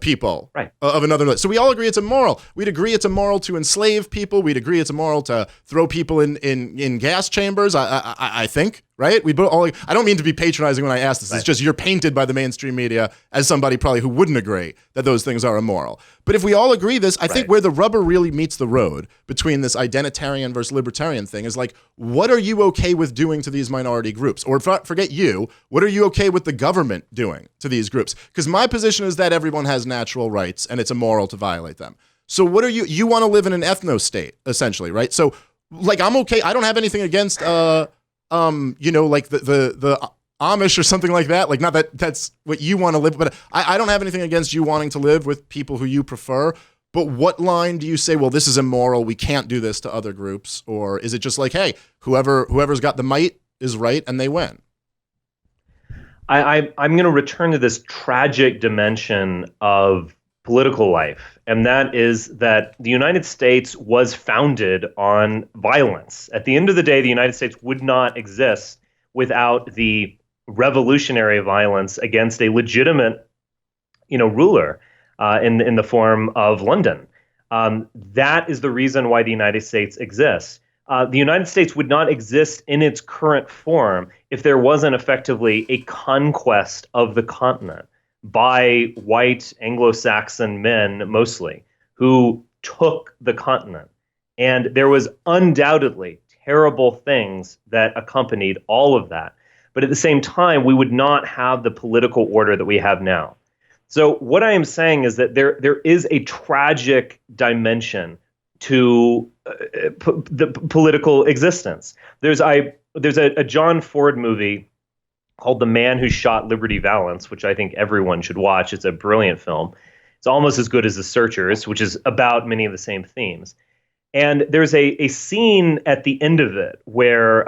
people of another. So we all agree it's immoral. We'd agree it's immoral to enslave people. We'd agree it's immoral to throw people in gas chambers. I think, right? We all. I don't mean to be patronizing when I ask this. It's just you're painted by the mainstream media as somebody probably who wouldn't agree that those things are immoral. But if we all agree this, I think where the rubber really meets the road between this identitarian versus libertarian thing is like, what are you okay with doing to these minority groups? Or forget you, what are you okay with the government doing to these groups? Because my position is that everyone has natural rights and it's immoral to violate them. So what are you want to live in an ethnostate, essentially, right? So like, I'm okay. I don't have anything against, like the Amish or something like that. Like, not that that's what you want to live, but I don't have anything against you wanting to live with people who you prefer. But what line do you say, well, this is immoral, we can't do this to other groups? Or is it just like, hey, whoever's got the might is right and they win? I'm going to return to this tragic dimension of political life, and that is that the United States was founded on violence. At the end of the day, the United States would not exist without the revolutionary violence against a legitimate, ruler in the form of London. That is the reason why the United States exists. The United States would not exist in its current form if there wasn't effectively a conquest of the continent by white Anglo-Saxon men, mostly, who took the continent. And there was undoubtedly terrible things that accompanied all of that. But at the same time, we would not have the political order that we have now. So what I am saying is that there is a tragic dimension to the political existence. There's a John Ford movie called The Man Who Shot Liberty Valance, which I think everyone should watch. It's a brilliant film. It's almost as good as The Searchers, which is about many of the same themes. And there's a scene at the end of it where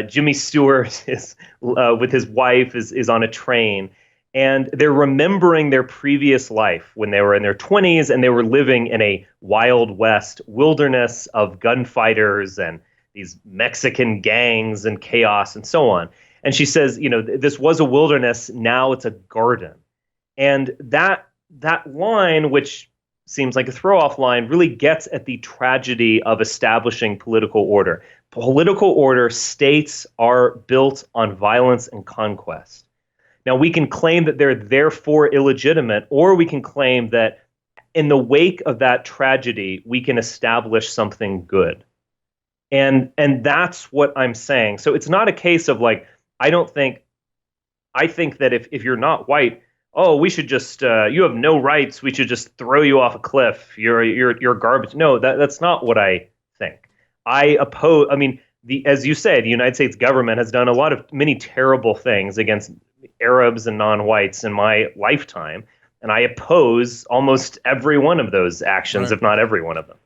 Jimmy Stewart is with his wife is on a train, and they're remembering their previous life when they were in their 20s and they were living in a Wild West wilderness of gunfighters and these Mexican gangs and chaos and so on. And she says, this was a wilderness, now it's a garden. And that line, which seems like a throw-off line, really gets at the tragedy of establishing political order. Political order, states are built on violence and conquest. Now, we can claim that they're therefore illegitimate, or we can claim that in the wake of that tragedy, we can establish something good. And that's what I'm saying. So it's not a case of like, I think that if you're not white, we should just, you have no rights, we should just throw you off a cliff, you're garbage. No, that's not what I think. I oppose, as you say, the United States government has done many terrible things against Arabs and non-whites in my lifetime, and I oppose almost every one of those actions, if not every one of them.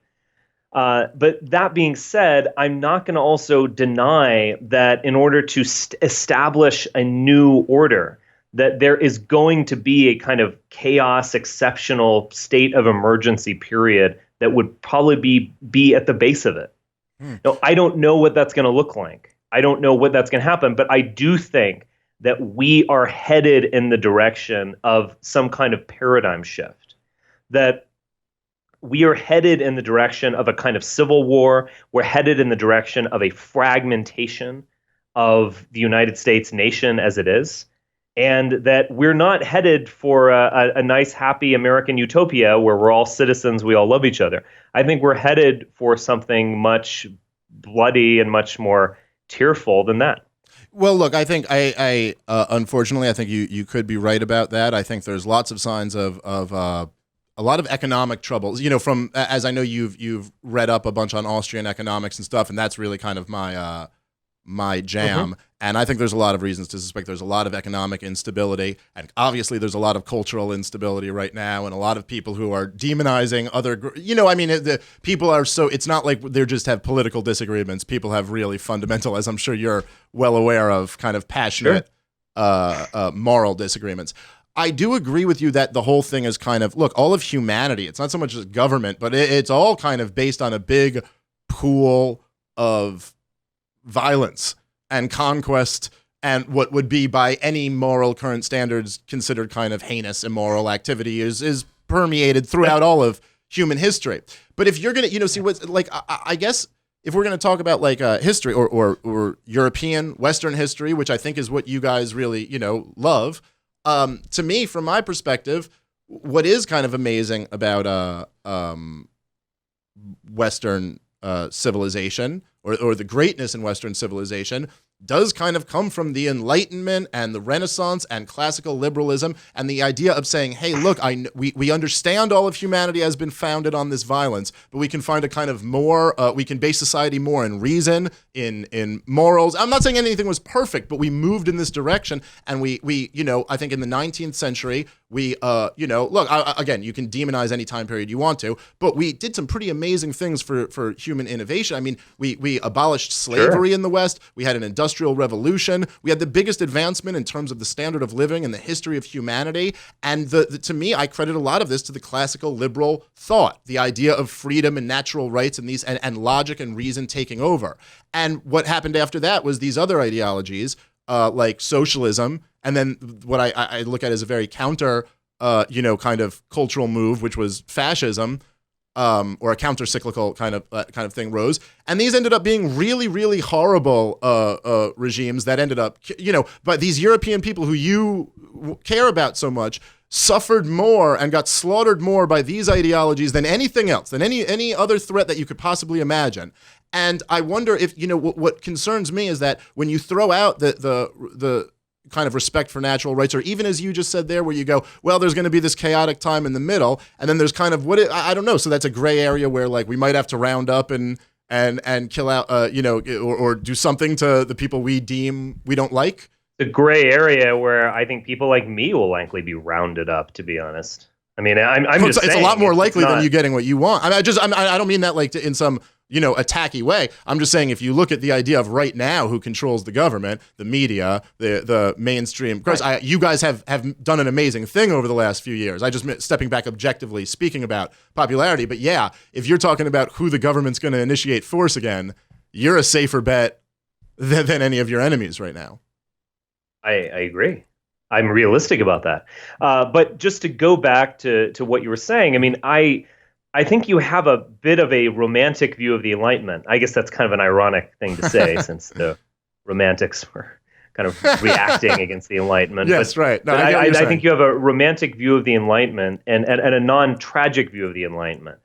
But that being said, I'm not going to also deny that in order to establish a new order, that there is going to be a kind of chaos, exceptional state of emergency period that would probably be at the base of it. Now, I don't know what that's going to look like. I don't know what that's going to happen, but I do think that we are headed in the direction of some kind of paradigm shift, that we are headed in the direction of a kind of civil war. We're headed in the direction of a fragmentation of the United States nation as it is, and that we're not headed for a nice, happy American utopia where we're all citizens, we all love each other. I think we're headed for something much bloody and much more tearful than that. Well, look, I think I unfortunately, I think you could be right about that. I think there's lots of signs of a lot of economic troubles, from, as I know you've read up a bunch on Austrian economics and stuff, and that's really kind of my my jam. And I think there's a lot of reasons to suspect there's a lot of economic instability. And obviously there's a lot of cultural instability right now, and a lot of people who are demonizing other, the people are so, it's not like they just have political disagreements. People have really fundamental, as I'm sure you're well aware of, kind of passionate moral disagreements. I do agree with you that the whole thing is kind of, look, all of humanity, it's not so much as government, but it's all kind of based on a big pool of violence and conquest, and what would be by any moral current standards considered kind of heinous, immoral activity is permeated throughout all of human history. But if you're going to, see what's like, I guess if we're going to talk about like history or European Western history, which I think is what you guys really, love, to me, from my perspective, what is kind of amazing about Western civilization, or the greatness in Western civilization, does kind of come from the Enlightenment and the Renaissance and classical liberalism, and the idea of saying, hey, look, we understand all of humanity has been founded on this violence, but we can find a kind of more, we can base society more in reason, in morals. I'm not saying anything was perfect, but we moved in this direction, and we I think in the 19th century, we, look, again, you can demonize any time period you want to, but we did some pretty amazing things for human innovation. I mean, we abolished slavery in the West. We had an industrial revolution. We had the biggest advancement in terms of the standard of living in the history of humanity. And to me, I credit a lot of this to the classical liberal thought, the idea of freedom and natural rights and these and logic and reason taking over. And what happened after that was these other ideologies, like socialism, and then what I look at as a very counter, kind of cultural move, which was fascism, or a counter-cyclical kind of thing rose. And these ended up being really, really horrible regimes that ended up, but these European people who you care about so much suffered more and got slaughtered more by these ideologies than anything else, than any other threat that you could possibly imagine. And I wonder if, what concerns me is that when you throw out the kind of respect for natural rights, or even as you just said there, where you go, well, there's going to be this chaotic time in the middle, and then there's kind of I don't know. So that's a gray area where like we might have to round up and kill out, or do something to the people we deem we don't like. The gray area where I think people like me will likely be rounded up, to be honest. I mean, I'm just saying. It's a lot more likely than you getting what you want. I don't mean that like in some, attacky way. I'm just saying if you look at the idea of right now who controls the government, the media, the mainstream. Of course, you guys have done an amazing thing over the last few years. I just meant stepping back objectively speaking about popularity. But yeah, if you're talking about who the government's going to initiate force again, you're a safer bet than any of your enemies right now. I agree. I'm realistic about that. But just to go back to what you were saying, I mean, I think you have a bit of a romantic view of the Enlightenment. I guess that's kind of an ironic thing to say since the Romantics were kind of reacting against the Enlightenment. Yes, right. No, I think you have a romantic view of the Enlightenment and a non-tragic view of the Enlightenment.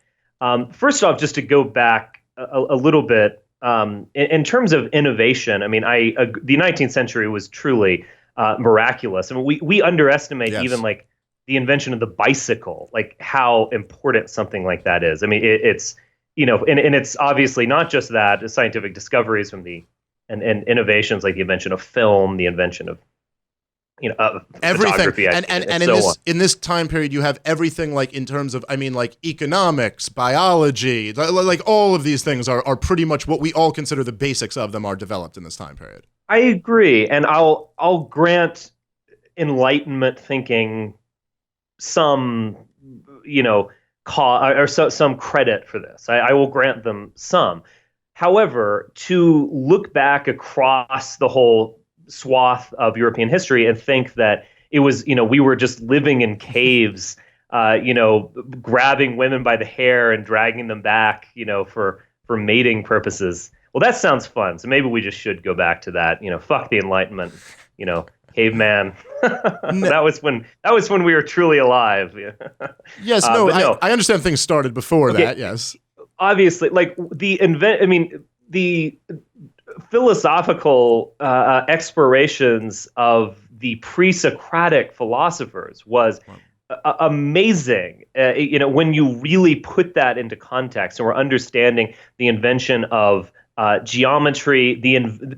First off, just to go back a little bit, in terms of innovation, I mean, the 19th century was truly miraculous. I mean, we underestimate even like the invention of the bicycle, like how important something like that is. I mean, it's and it's obviously not just that, the scientific discoveries from and innovations like the invention of film, the invention of everything, and in this time period, you have everything like in terms of, I mean, like economics, biology, like all of these things are pretty much what we all consider the basics of them are developed in this time period. I agree, and I'll grant Enlightenment thinking some some credit for this. I will grant them some. However, to look back across the whole swath of European history and think that it was, we were just living in caves, grabbing women by the hair and dragging them back, for mating purposes. Well, that sounds fun. So maybe we just should go back to that. Fuck the Enlightenment. Caveman. That was when we were truly alive. Yes, I understand things started before that. Yes, obviously, like the philosophical explorations of the pre-Socratic philosophers was amazing. When you really put that into context, and we're understanding the invention of geometry,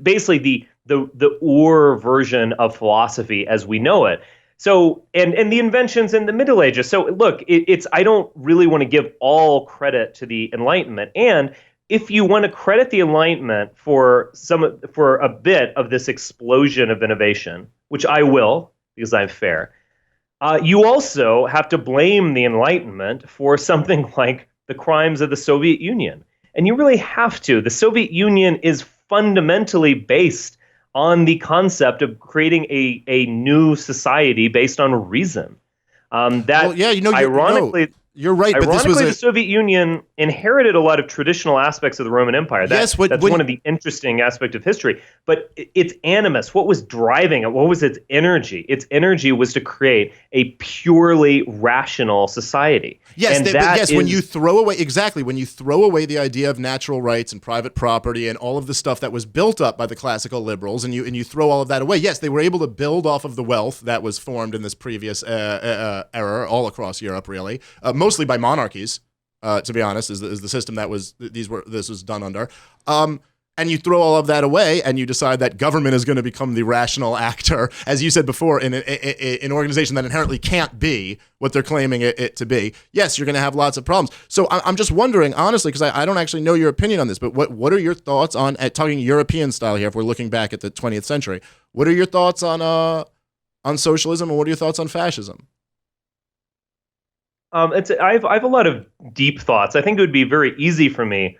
basically the Ur version of philosophy as we know it. So, and the inventions in the Middle Ages. So, look, I don't really want to give all credit to the Enlightenment. And if you want to credit the Enlightenment for a bit of this explosion of innovation, which I will, because I'm fair, you also have to blame the Enlightenment for something like the crimes of the Soviet Union. And you really have to. The Soviet Union is fundamentally based on the concept of creating a new society based on reason. Ironically, you're right. But ironically, the Soviet Union inherited a lot of traditional aspects of the Roman Empire. That's one of the interesting aspects of history. But its animus, what was driving it? What was its energy? Its energy was to create a purely rational society. Yes, when you throw away the idea of natural rights and private property and all of the stuff that was built up by the classical liberals, and you throw all of that away, yes, they were able to build off of the wealth that was formed in this previous era all across Europe, really. Mostly by monarchies, to be honest, is the system that this was done under. And you throw all of that away, and you decide that government is going to become the rational actor, as you said before, in an organization that inherently can't be what they're claiming it to be. Yes, you're going to have lots of problems. So I'm just wondering, honestly, because I don't actually know your opinion on this, but what are your thoughts on, talking European style here, if we're looking back at the 20th century, what are your thoughts on socialism, and what are your thoughts on fascism? I have a lot of deep thoughts. I think it would be very easy for me,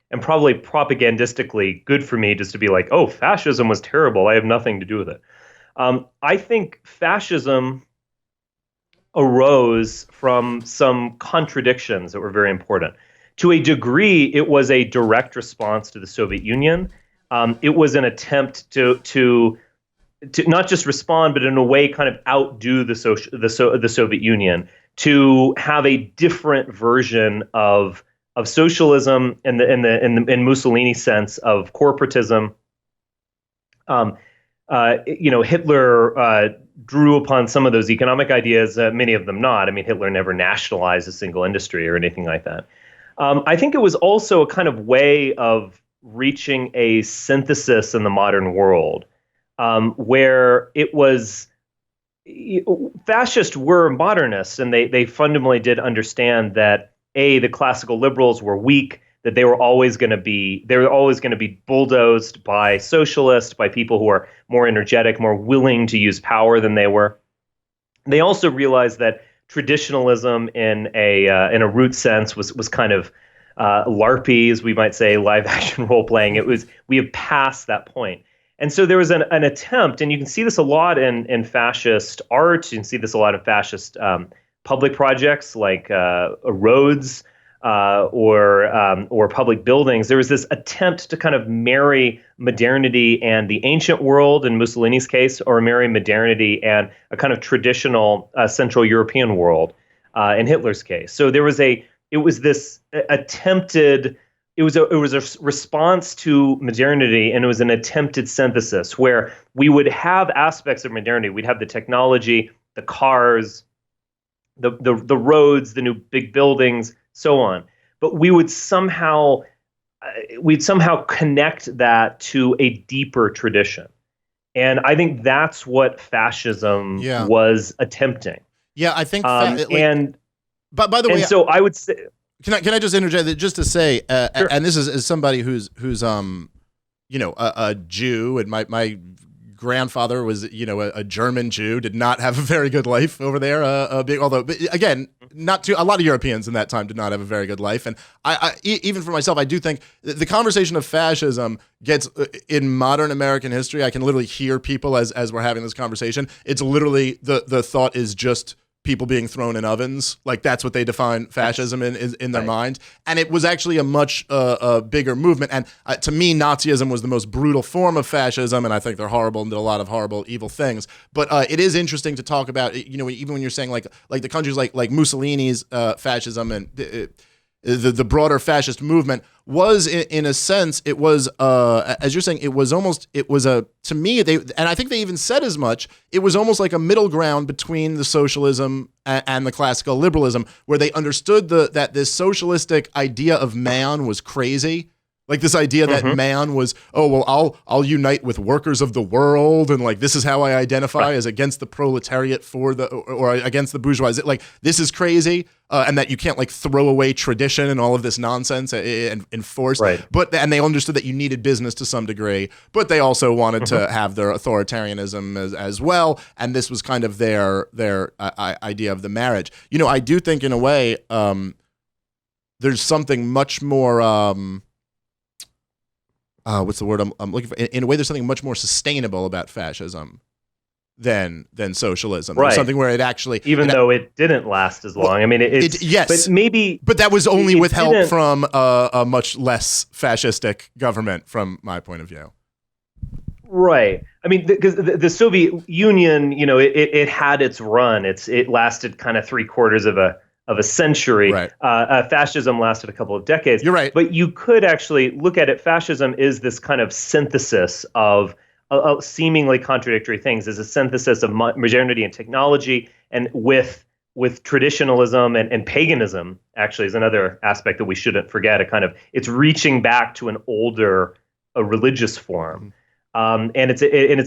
and probably propagandistically good for me, just to be like, oh, fascism was terrible, I have nothing to do with it. I think fascism arose from some contradictions that were very important. To a degree, it was a direct response to the Soviet Union. It was an attempt to not just respond, but in a way kind of outdo the Soviet Union, to have a different version of socialism in Mussolini's sense of corporatism. Hitler drew upon some of those economic ideas, many of them not. I mean, Hitler never nationalized a single industry or anything like that. I think it was also a kind of way of reaching a synthesis in the modern world, where it was fascists were modernists, and they fundamentally did understand that the classical liberals were weak, that they were always going to be bulldozed by socialists, by people who are more energetic, more willing to use power than they were. They also realized that traditionalism in a root sense was kind of LARPy, as we might say, live action role playing. We have passed that point. And so there was an attempt, and you can see this a lot in fascist art. You can see this a lot in fascist public projects like roads or public buildings. There was this attempt to kind of marry modernity and the ancient world, in Mussolini's case, or marry modernity and a kind of traditional Central European world in Hitler's case. So it was a response to modernity, and it was an attempted synthesis where we would have aspects of modernity. We'd have the technology, the cars, the roads, the new big buildings, so on. But we would somehow connect that to a deeper tradition. And I think that's what fascism was attempting. Yeah, I think but by the way, so I would say, Can I just interject just to say, sure. And this is as somebody who's a Jew, and my grandfather was a German Jew, did not have a very good life over there. Although again, a lot of Europeans in that time did not have a very good life, and I even for myself, I do think the conversation of fascism gets in modern American history. I can literally hear people as we're having this conversation. It's literally the thought is just people being thrown in ovens, like that's what they define fascism in their mind. And it was actually a much bigger movement. And to me, Nazism was the most brutal form of fascism, and I think they're horrible and did a lot of horrible, evil things. But it is interesting to talk about, even when you're saying like the countries like Mussolini's fascism and the broader fascist movement was in a sense, it was as you're saying, to me, and I think they even said as much, it was almost like a middle ground between the socialism and the classical liberalism, where they understood that this socialistic idea of man was crazy. Like this idea that man was, oh, well, I'll unite with workers of the world, and like this is how I identify as against the proletariat or against the bourgeoisie. Like this is crazy, and that you can't like throw away tradition and all of this nonsense and enforce. Right. And they understood that you needed business to some degree, but they also wanted to have their authoritarianism as well. And this was kind of their idea of the marriage. You know, I do think in a way there's something much more. What's the word I'm looking for? In a way, there's something much more sustainable about fascism than socialism. Right. There's something where it actually, though it didn't last as long. Well, I mean, yes, but that was only with help from a much less fascistic government, from my point of view. Right. I mean, because the Soviet Union, you know, it had its run. It lasted kind of 3/4 of a century. Right. Fascism lasted a couple of decades. You're right. But you could actually look at it. Fascism is this kind of synthesis of seemingly contradictory things, is a synthesis of modernity and technology, and with traditionalism and paganism, actually, is another aspect that we shouldn't forget. It's reaching back to a religious form. And it's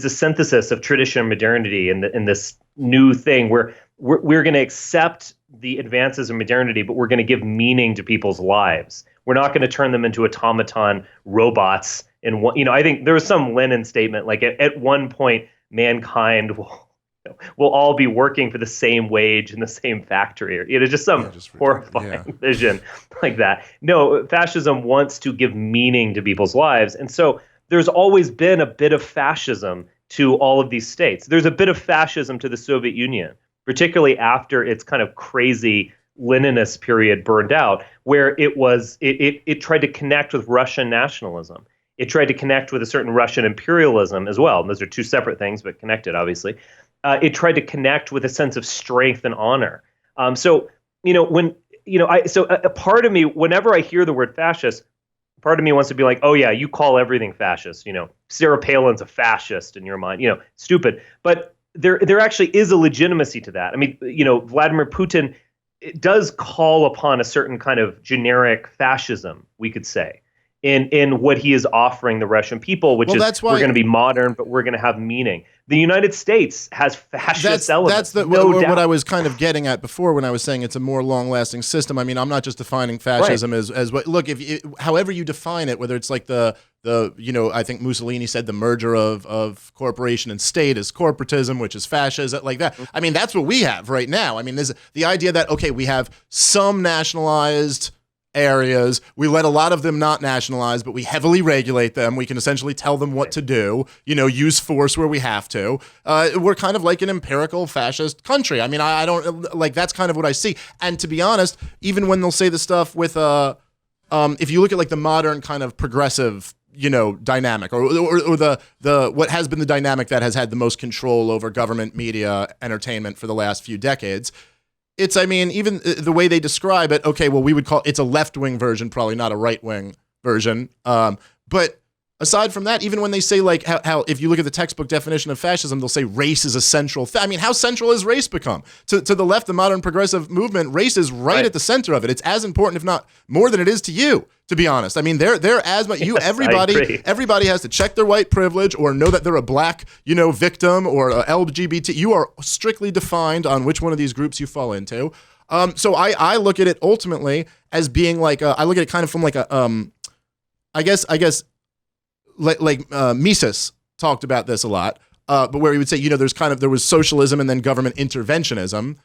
a synthesis of tradition and modernity in this new thing where we're going to accept the advances in modernity, but we're going to give meaning to people's lives. We're not going to turn them into automaton robots. I think there was some Lenin statement, like at one point, mankind will all be working for the same wage in the same factory, or just some horrifying vision like that. No, fascism wants to give meaning to people's lives, and so there's always been a bit of fascism to all of these states. There's a bit of fascism to the Soviet Union, particularly after its kind of crazy Leninist period burned out, where it tried to connect with Russian nationalism. It tried to connect with a certain Russian imperialism as well. And those are two separate things, but connected, obviously. It tried to connect with a sense of strength and honor. A part of me, whenever I hear the word fascist, part of me wants to be like, oh yeah, you call everything fascist. Sarah Palin's a fascist in your mind. Stupid. But there actually is a legitimacy to that. I mean, Vladimir Putin does call upon a certain kind of generic fascism, we could say, in what he is offering the Russian people, which we're going to be modern, but we're going to have meaning. The United States has fascist elements. That's what I was kind of getting at before when I was saying it's a more long-lasting system. I mean, I'm not just defining fascism as what. Look, however you define it, whether it's like I think Mussolini said the merger of corporation and state is corporatism, which is fascism, like that. I mean, that's what we have right now. I mean, there's the idea that, okay, we have some nationalized areas. We let a lot of them not nationalized, but we heavily regulate them. We can essentially tell them what to do, use force where we have to. We're kind of like an empirical fascist country. I mean, I don't like, that's kind of what I see. And to be honest, even when they'll say the stuff with, if you look at like the modern kind of progressive, dynamic or the what has been the dynamic that has had the most control over government, media, entertainment for the last few decades, it's, I mean, even the way they describe it, okay, well, we would call it's a left-wing version, probably not a right-wing version. But aside from that, even when they say like how if you look at the textbook definition of fascism, they'll say race is a central thing. I mean, how central has race become? To the left, the modern progressive movement, race is right at the center of it. It's as important, if not more than it is to you, to be honest. I mean, they're as much, everybody has to check their white privilege or know that they're a black, victim or LGBT. You are strictly defined on which one of these groups you fall into. So I look at it ultimately as being like, I look at it kind of from like a, I guess, Mises talked about this a lot, but where he would say, there was socialism and then government interventionism,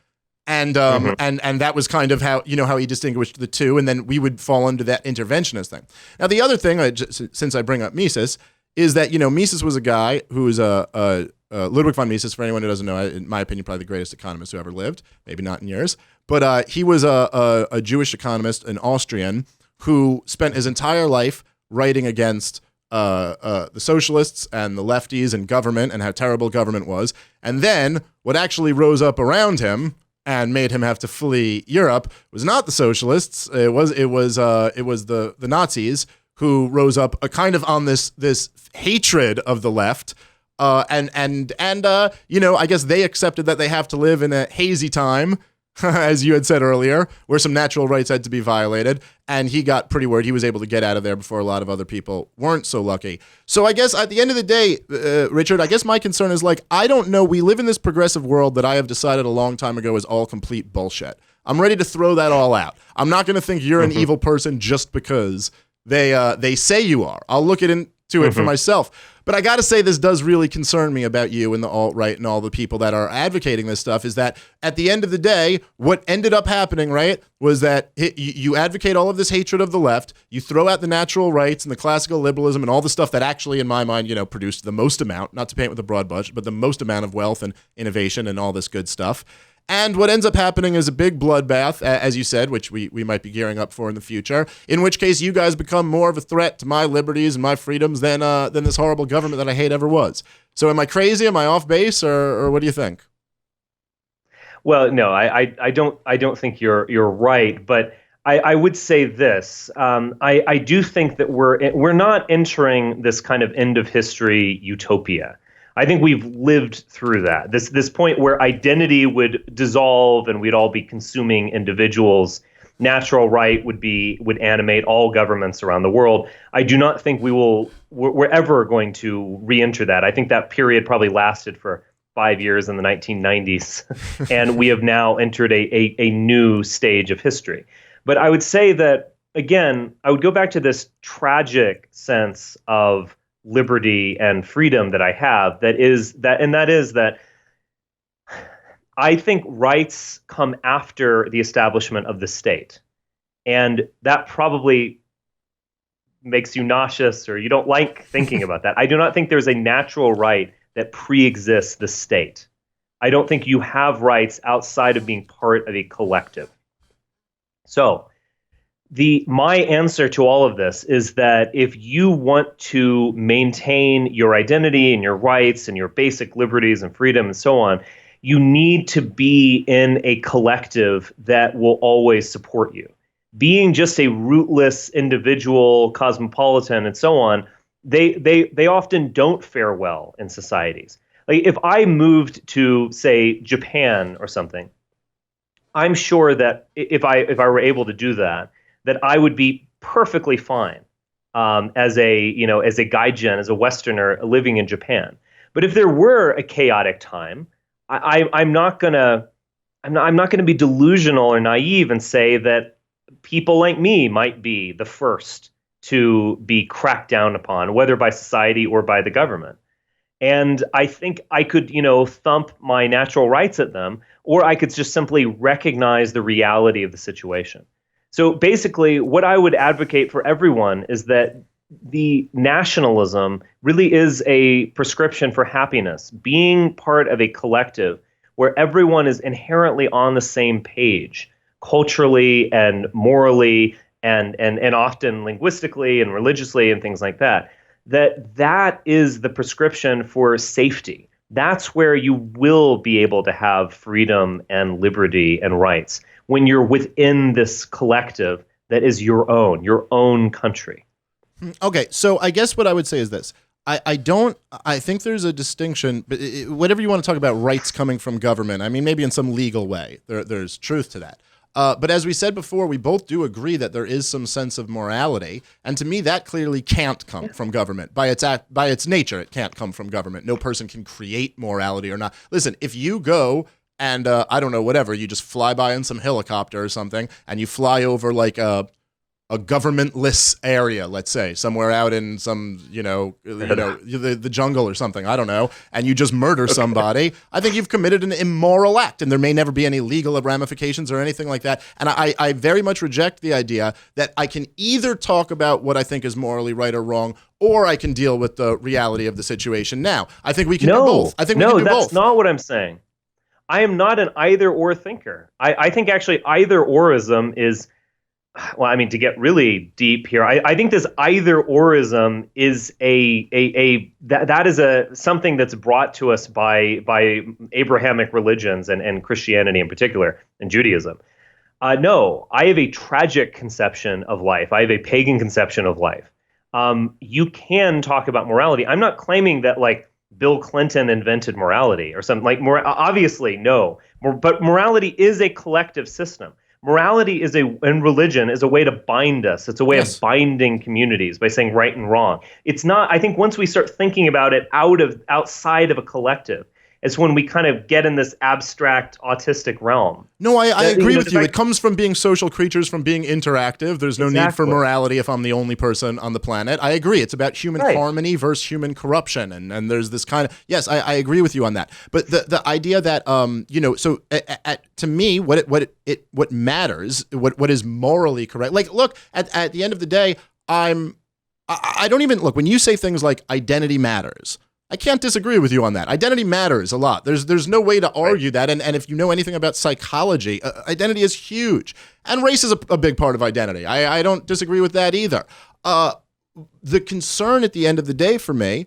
and that was kind of how he distinguished the two, and then we would fall under that interventionist thing. Now, the other thing, since I bring up Mises, is that Mises was a guy who was Ludwig von Mises. For anyone who doesn't know, in my opinion, probably the greatest economist who ever lived. Maybe not in yours, but he was a Jewish economist, an Austrian, who spent his entire life writing against the socialists and the lefties and government and how terrible government was. And then what actually rose up around him and made him have to flee Europe was not the socialists. It was the Nazis who rose up kind of on this hatred of the left. I guess they accepted that they have to live in a hazy time as you had said earlier, where some natural rights had to be violated, and he got pretty worried. He was able to get out of there before a lot of other people weren't so lucky. So I guess at the end of the day, Richard, I guess my concern is like, I don't know. We live in this progressive world that I have decided a long time ago is all complete bullshit. I'm ready to throw that all out. I'm not going to think you're an evil person just because they say you are. I'll look into it for myself. But I got to say, this does really concern me about you and the alt-right and all the people that are advocating this stuff, is that at the end of the day, what ended up happening, right, was that you advocate all of this hatred of the left, you throw out the natural rights and the classical liberalism and all the stuff that actually, in my mind, produced the most amount, not to paint with a broad brush, but the most amount of wealth and innovation and all this good stuff. And what ends up happening is a big bloodbath, as you said, which we might be gearing up for in the future, in which case you guys become more of a threat to my liberties and my freedoms than this horrible government that I hate ever was. So am I crazy? Am I off base? Or what do you think? Well, no, I don't think you're right, but I would say this. I do think that we're not entering this kind of end of history utopia. I think we've lived through that. This point where identity would dissolve and we'd all be consuming individuals. Natural right would animate all governments around the world. I do not think we're ever going to re-enter that. I think that period probably lasted for 5 years in the 1990s, and we have now entered a new stage of history. But I would say that, again, I would go back to this tragic sense of liberty and freedom that I have, that is that I think rights come after the establishment of the state. And that probably makes you nauseous, or you don't like thinking about that. I do not think there's a natural right that pre-exists the state. I don't think you have rights outside of being part of a collective. So my answer to all of this is that if you want to maintain your identity and your rights and your basic liberties and freedom and so on, you need to be in a collective that will always support you. Being just a rootless individual, cosmopolitan, and so on, they often don't fare well in societies. Like if I moved to, say, Japan or something, I'm sure that if I were able to do that I would be perfectly fine as a gaijin, as a Westerner living in Japan. But if there were a chaotic time, I'm not gonna be delusional or naive and say that people like me might be the first to be cracked down upon, whether by society or by the government. And I think I could, thump my natural rights at them, or I could just simply recognize the reality of the situation. So basically, what I would advocate for everyone is that the nationalism really is a prescription for happiness, being part of a collective where everyone is inherently on the same page, culturally and morally and often linguistically and religiously and things like that. That is the prescription for safety. That's where you will be able to have freedom and liberty and rights, when you're within this collective that is your own country. Okay, so I guess what I would say is this. I think there's a distinction, but whatever you want to talk about rights coming from government, I mean, maybe in some legal way, there's truth to that. But as we said before, we both do agree that there is some sense of morality, and to me, that clearly can't come from government. By its nature, it can't come from government. No person can create morality or not. Listen, if you go and I don't know, whatever, you just fly by in some helicopter or something, and you fly over like a governmentless area, let's say, somewhere out in some, the jungle or something, I don't know, and you just murder somebody, I think you've committed an immoral act, and there may never be any legal ramifications or anything like that. And I very much reject the idea that I can either talk about what I think is morally right or wrong, or I can deal with the reality of the situation now. I think we can do both. I think we can do both. No, that's not what I'm saying. I am not an either-or thinker. I think actually either-orism is, well, I mean, to get really deep here, I think this either-orism is that is something that's brought to us by Abrahamic religions and Christianity in particular, and Judaism. No, I have a tragic conception of life. I have a pagan conception of life. You can talk about morality. I'm not claiming that, like, Bill Clinton invented morality or something like obviously no. But morality is a collective system. Morality and religion is a way to bind us. It's a way of binding communities by saying right and wrong. It's not, I think once we start thinking about it outside of a collective, it's when we kind of get in this abstract autistic realm. No, I agree with you. It comes from being social creatures, from being interactive. There's no need for morality if I'm the only person on the planet. I agree. It's about human harmony versus human corruption. And there's this kind of, yes, I agree with you on that. But the idea that, so to me, what matters, what is morally correct, like, look, at the end of the day, I don't even, look, when you say things like identity matters, I can't disagree with you on that. Identity matters a lot. There's no way to argue that. And if you know anything about psychology, identity is huge. And race is a big part of identity. I don't disagree with that either. The concern at the end of the day for me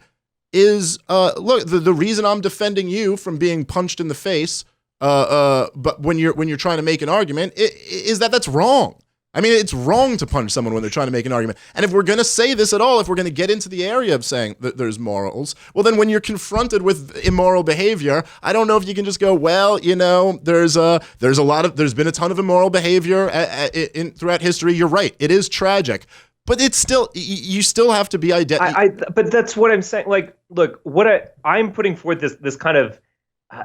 is, look, the reason I'm defending you from being punched in the face, but when you're trying to make an argument, is that's wrong. I mean, it's wrong to punch someone when they're trying to make an argument. And if we're going to say this at all, if we're going to get into the area of saying that there's morals, well, then when you're confronted with immoral behavior, I don't know if you can just go, well, there's been a ton of immoral behavior throughout history. You're right. It is tragic. But it's still, you still have to be but that's what I'm saying. Like, look, I'm putting forth this kind of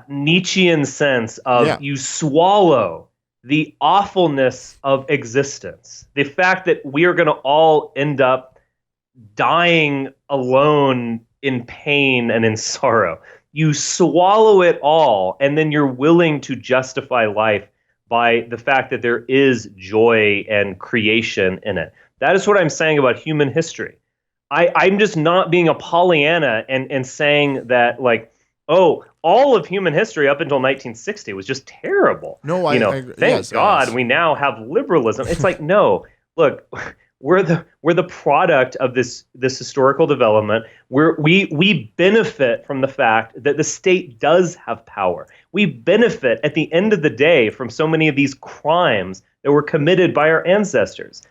Nietzschean sense of you swallow the awfulness of existence, the fact that we are going to all end up dying alone in pain and in sorrow. You swallow it all, and then you're willing to justify life by the fact that there is joy and creation in it. That is what I'm saying about human history. I'm just not being a Pollyanna and saying that, like, oh, all of human history up until 1960 was just terrible. No, thank God we now have liberalism. It's like, no, look, we're the product of this historical development. We benefit from the fact that the state does have power. We benefit at the end of the day from so many of these crimes that were committed by our ancestors.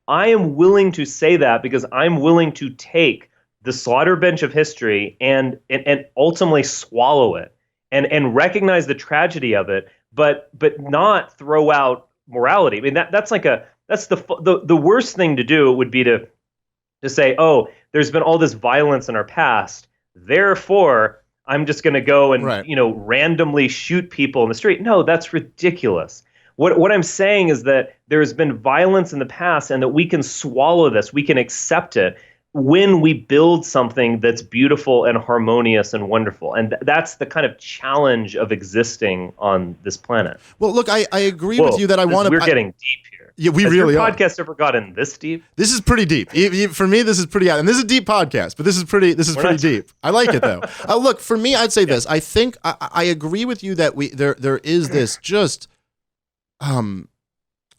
I am willing to say that because I'm willing to take the slaughter bench of history and ultimately swallow it and recognize the tragedy of it, but not throw out morality. I mean, that's the worst thing to do would be to say, oh, there's been all this violence in our past, therefore I'm just going to go and randomly shoot people in the street. No, that's ridiculous. What I'm saying is that there has been violence in the past and that we can swallow this, we can accept it, when we build something that's beautiful and harmonious and wonderful. And that's the kind of challenge of existing on this planet. Well, look, I agree with you that we're getting deep here. Yeah, we Has really your are. podcast ever gotten this deep? This is pretty deep. For me, this is pretty out. And this is a deep podcast, but this is pretty deep. I like it though. Look, for me, I'd say this. I think I agree with you that there is this just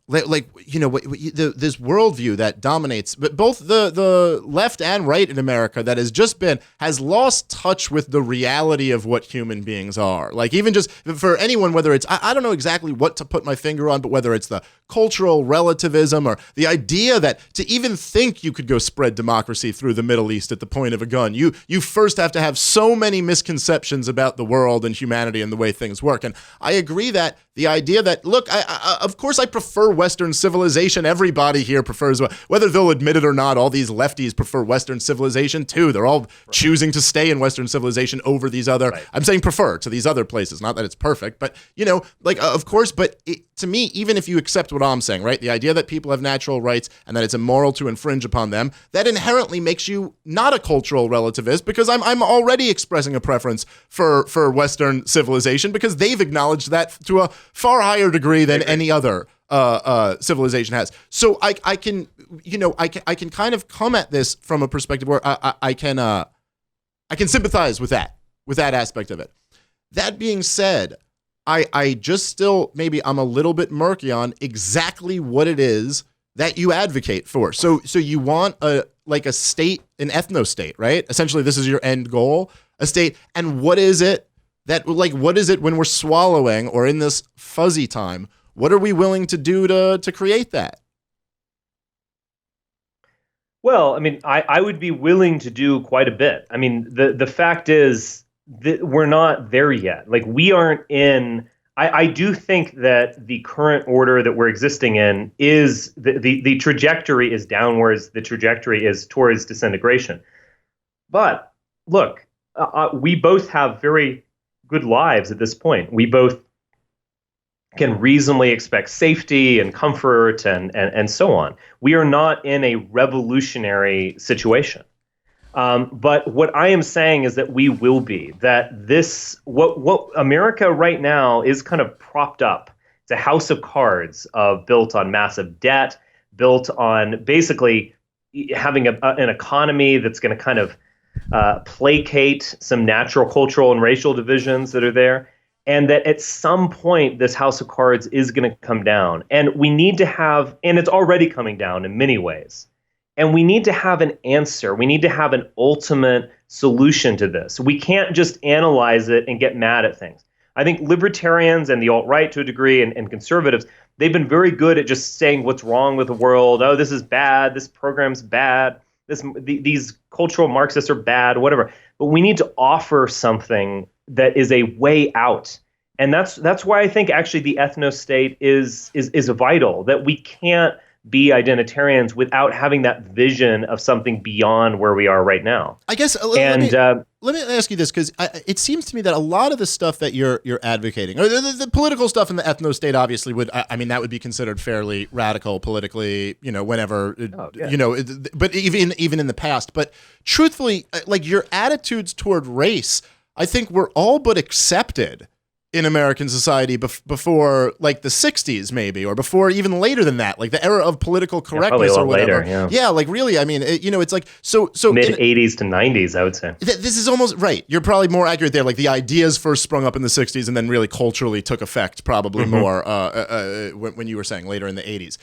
this worldview that dominates, but both the left and right in America that has lost touch with the reality of what human beings are. Like, even just for anyone, whether it's, I don't know exactly what to put my finger on, but whether it's the cultural relativism or the idea that to even think you could go spread democracy through the Middle East at the point of a gun, you first have to have so many misconceptions about the world and humanity and the way things work. And I agree that the idea that, look, of course I prefer Western civilization. Everybody here prefers, whether they'll admit it or not, all these lefties prefer Western civilization too. They're all choosing to stay in Western civilization over these other, I'm saying prefer to these other places. Not that it's perfect, but, of course, but to me, even if you accept what I'm saying, right, the idea that people have natural rights and that it's immoral to infringe upon them, that inherently makes you not a cultural relativist, because I'm already expressing a preference for Western civilization because they've acknowledged that to a far higher degree than any other civilization has. So I can kind of come at this from a perspective where I can sympathize with that aspect of it. That being said, I just still, maybe I'm a little bit murky on exactly what it is that you advocate for. So you want a state, an ethnostate, right? Essentially, this is your end goal, a state. And what is it when we're swallowing or in this fuzzy time? What are we willing to do to create that? Well, I mean, I would be willing to do quite a bit. I mean, the fact is, we're not there yet. Like, we aren't in. I do think that the current order that we're existing in is the trajectory is downwards. The trajectory is towards disintegration. But look, we both have very good lives at this point. We both can reasonably expect safety and comfort and so on. We are not in a revolutionary situation. But what I am saying is that we will be. That what America right now is kind of propped up. It's a house of cards built on massive debt, built on basically having an economy that's going to kind of placate some natural, cultural, and racial divisions that are there. And that at some point, this house of cards is going to come down. And we need to have, and it's already coming down in many ways. And we need to have an answer. We need to have an ultimate solution to this. We can't just analyze it and get mad at things. I think libertarians and the alt-right to a degree and conservatives, they've been very good at just saying what's wrong with the world. Oh, this is bad. This program's bad. These cultural Marxists are bad, whatever. But we need to offer something that is a way out. And that's why I think actually the ethnostate is vital, that we can't be identitarians without having that vision of something beyond where we are right now. I guess let me ask you this, because it seems to me that a lot of the stuff that you're advocating, or the political stuff in the ethnostate, obviously that would be considered fairly radical politically, whenever, but even in the past. But truthfully, like, your attitudes toward race, I think were all but accepted in American society before, like, the 60s maybe, or before even later than that, like the era of political correctness or whatever. Later, yeah, like, really, I mean, it's like so mid 80s to 90s, I would say. This is almost right. You're probably more accurate there. Like, the ideas first sprung up in the 60s and then really culturally took effect probably more when you were saying later in the 80s.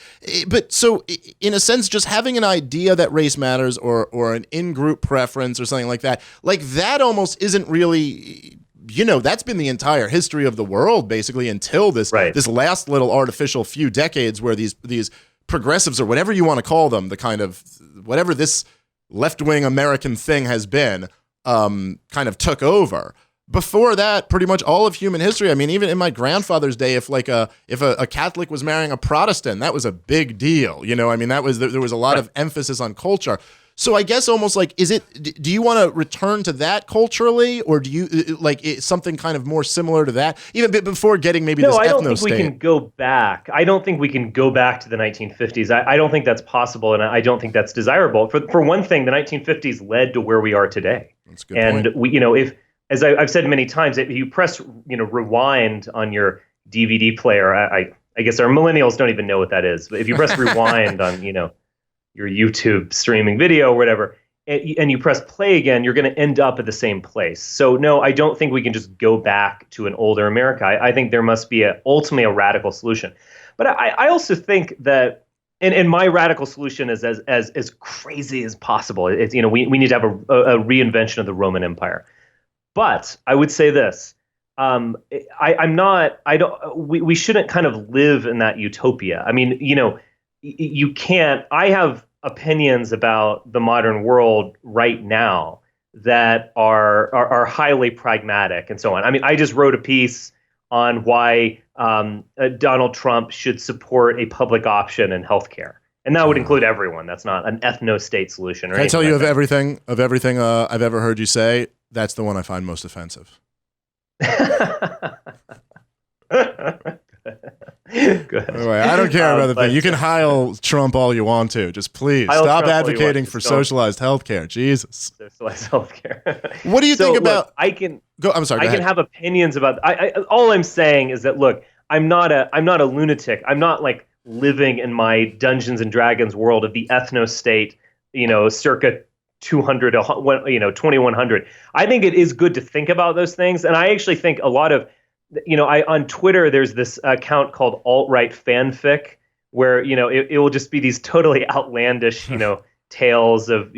But so in a sense, just having an idea that race matters or an in-group preference or something like that almost isn't really, that's been the entire history of the world, basically, until this last little artificial few decades where these progressives, or whatever you want to call them, the kind of whatever this left-wing American thing has been, kind of took over. Before that, pretty much all of human history. I mean, even in my grandfather's day, if a Catholic was marrying a Protestant, that was a big deal. I mean, there was a lot of emphasis on culture. So I guess almost like, do you want to return to that culturally, or do you like something kind of more similar to that, even before getting maybe this ethnostate? No, I don't think we can go back. I don't think we can go back to the 1950s. I don't think that's possible, and I don't think that's desirable. For one thing, the 1950s led to where we are today. That's a good point. And we, if, as I've said many times, if you press rewind on your DVD player, I guess our millennials don't even know what that is. But if you press rewind on your YouTube streaming video or whatever, and you press play again, you're going to end up at the same place. So no, I don't think we can just go back to an older America. I think there must be ultimately a radical solution. But I also think that, and my radical solution is as crazy as possible. It's, we need to have a reinvention of the Roman Empire. But I would say this: we shouldn't kind of live in that utopia. I mean, you can't. I have opinions about the modern world right now that are highly pragmatic and so on. I mean, I just wrote a piece on why Donald Trump should support a public option in healthcare, and that would include everyone. That's not an ethno-state solution. Can I tell you of everything I've ever heard you say? That's the one I find most offensive. Good. Anyway, I don't care about the thing. You can heil Trump all you want to. Just please stop advocating for socialized healthcare. Jesus. Socialized healthcare. What do you think about? Look, I can go. I'm sorry. I can have opinions about. All I'm saying is that, look, I'm not a lunatic. I'm not like living in my Dungeons and Dragons world of the ethno-state, circa 200, 2100. I think it is good to think about those things, and I actually think a lot of. On Twitter, there's this account called alt-right fanfic, where, it will just be these totally outlandish, tales of,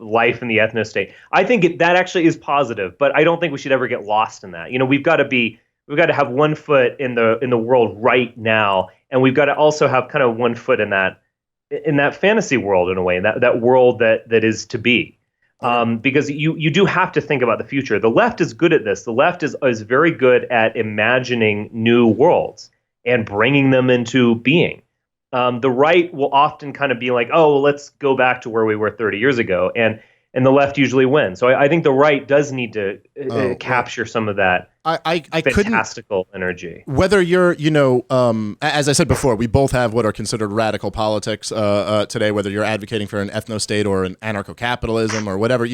life in the ethnostate. I think that actually is positive, but I don't think we should ever get lost in that. We've got to have one foot in the world right now, and we've got to also have kind of one foot in that fantasy world in a way, in that world that is to be. because you do have to think about the future. The left is good at this. The left is very good at imagining new worlds and bringing them into being. The right will often kind of be like, oh, well, let's go back to where we were 30 years ago. And the left usually wins. So I think the right does need to capture some of that I fantastical energy. Whether you're, as I said before, we both have what are considered radical politics today, whether you're advocating for an ethnostate or an anarcho-capitalism or whatever,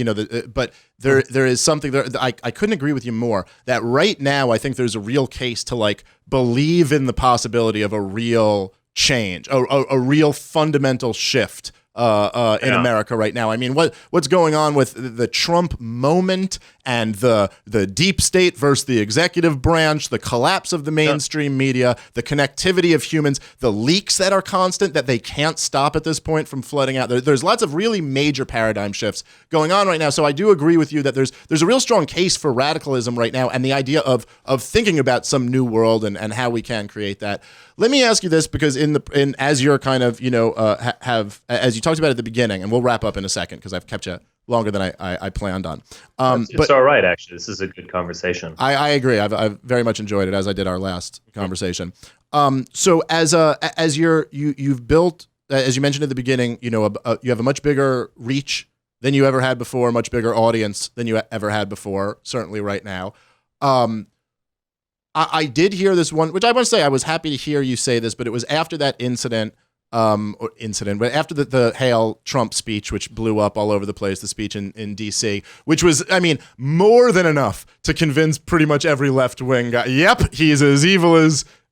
but there is something there. I couldn't agree with you more that right now I think there's a real case to believe in the possibility of a real change, a real fundamental shift in America right now. I mean, what's going on with the Trump moment and the deep state versus the executive branch, the collapse of the mainstream media, the connectivity of humans, the leaks that are constant that they can't stop at this point from flooding out. There's lots of really major paradigm shifts going on right now. So I do agree with you that there's a real strong case for radicalism right now and the idea of thinking about some new world and how we can create that. Let me ask you this, because as you're kind of, as you talked about at the beginning, and we'll wrap up in a second because I've kept you longer than I planned on. It's all right, actually. This is a good conversation. I agree. I've very much enjoyed it, as I did our last conversation. So as you've built, as you mentioned at the beginning, you have a much bigger reach than you ever had before, much bigger audience than you ever had before, certainly right now. I did hear this one, which I must say I was happy to hear you say this, but it was after that but after the Hail Trump speech, which blew up all over the place, the speech in D.C., which was, I mean, more than enough to convince pretty much every left-wing guy, yep, he's as evil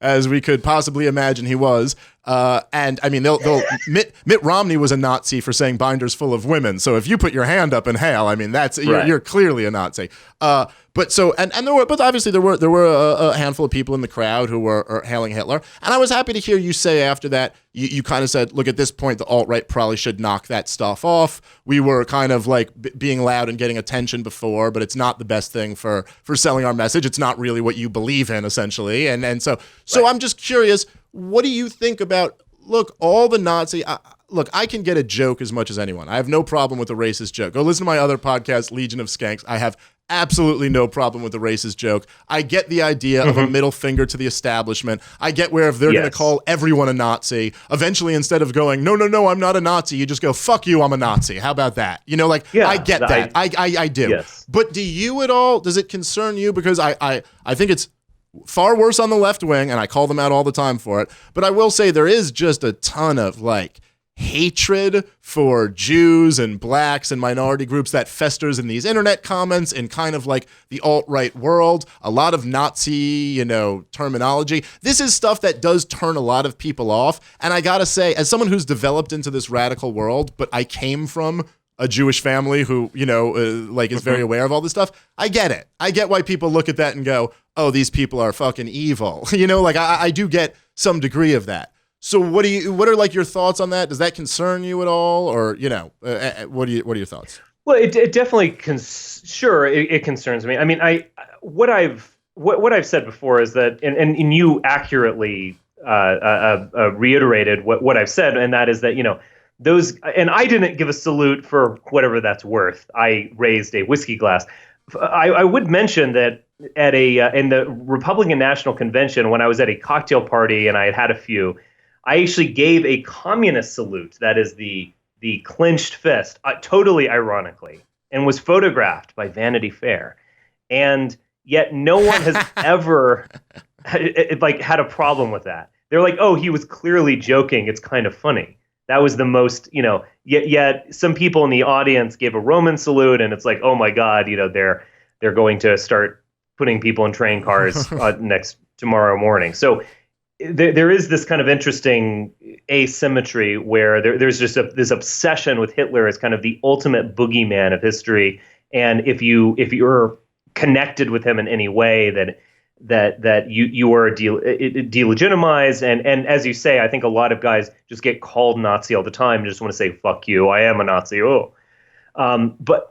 as we could possibly imagine he was. And I mean, Mitt Romney was a Nazi for saying binders full of women. So if you put your hand up in Hail, I mean, you're clearly a Nazi. But obviously there were a handful of people in the crowd who were hailing Hitler. And I was happy to hear you say after that, you kind of said, look, at this point, the alt-right probably should knock that stuff off. We were kind of being loud and getting attention before, but it's not the best thing for selling our message. It's not really what you believe in, essentially. And so I'm just curious, what do you think about, look, all the Nazi... Look, I can get a joke as much as anyone. I have no problem with a racist joke. Go listen to my other podcast, Legion of Skanks. I have absolutely no problem with a racist joke. I get the idea of a middle finger to the establishment. I get where if they're going to call everyone a Nazi, eventually instead of going, no, I'm not a Nazi, you just go, fuck you, I'm a Nazi. How about that? I get that. I do. Yes. But do you at all, does it concern you? Because I think it's far worse on the left wing, and I call them out all the time for it. But I will say there is just a ton of hatred for Jews and blacks and minority groups that festers in these internet comments in kind of the alt-right world, a lot of Nazi, terminology. This is stuff that does turn a lot of people off. And I gotta say, as someone who's developed into this radical world, but I came from a Jewish family who, is very aware of all this stuff, I get it. I get why people look at that and go, oh, these people are fucking evil. I do get some degree of that. So what are your thoughts on that? Does that concern you at all? Or, what are your thoughts? Well, it definitely it concerns me. I mean, what I've said before is that, and you accurately reiterated what I've said, and that is that, those, and I didn't give a salute for whatever that's worth. I raised a whiskey glass. I would mention that at in the Republican National Convention, when I was at a cocktail party and I had a few, I actually gave a communist salute, that is the clenched fist, totally ironically, and was photographed by Vanity Fair. And yet no one has ever had a problem with that. They're like, oh, he was clearly joking. It's kind of funny. That was the most, yet some people in the audience gave a Roman salute, and it's like, oh my God, they're going to start putting people in train cars tomorrow morning. So there is this kind of interesting asymmetry where there's just this obsession with Hitler as kind of the ultimate boogeyman of history, and if you're connected with him in any way, that you are delegitimized, and as you say, I think a lot of guys just get called Nazi all the time and just want to say fuck you, I am a Nazi. But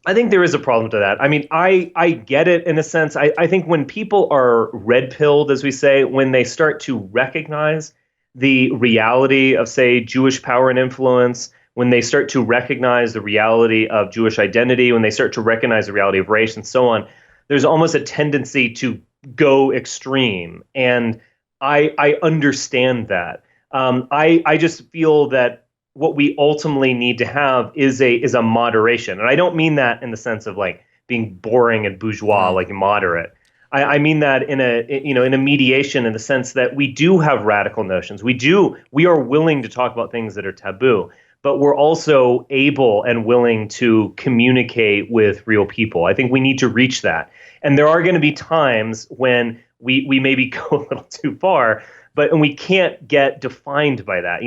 I think there is a problem to that. I mean, I get it in a sense. I think when people are red-pilled, as we say, when they start to recognize the reality of, say, Jewish power and influence, when they start to recognize the reality of Jewish identity, when they start to recognize the reality of race and so on, there's almost a tendency to go extreme. And I understand that. I just feel that what we ultimately need to have is a moderation. And I don't mean that in the sense of like being boring and bourgeois, like moderate. I mean that in a mediation, in the sense that we do have radical notions. We are willing to talk about things that are taboo, but we're also able and willing to communicate with real people. I think we need to reach that. And there are going to be times when we maybe go a little too far, and we can't get defined by that.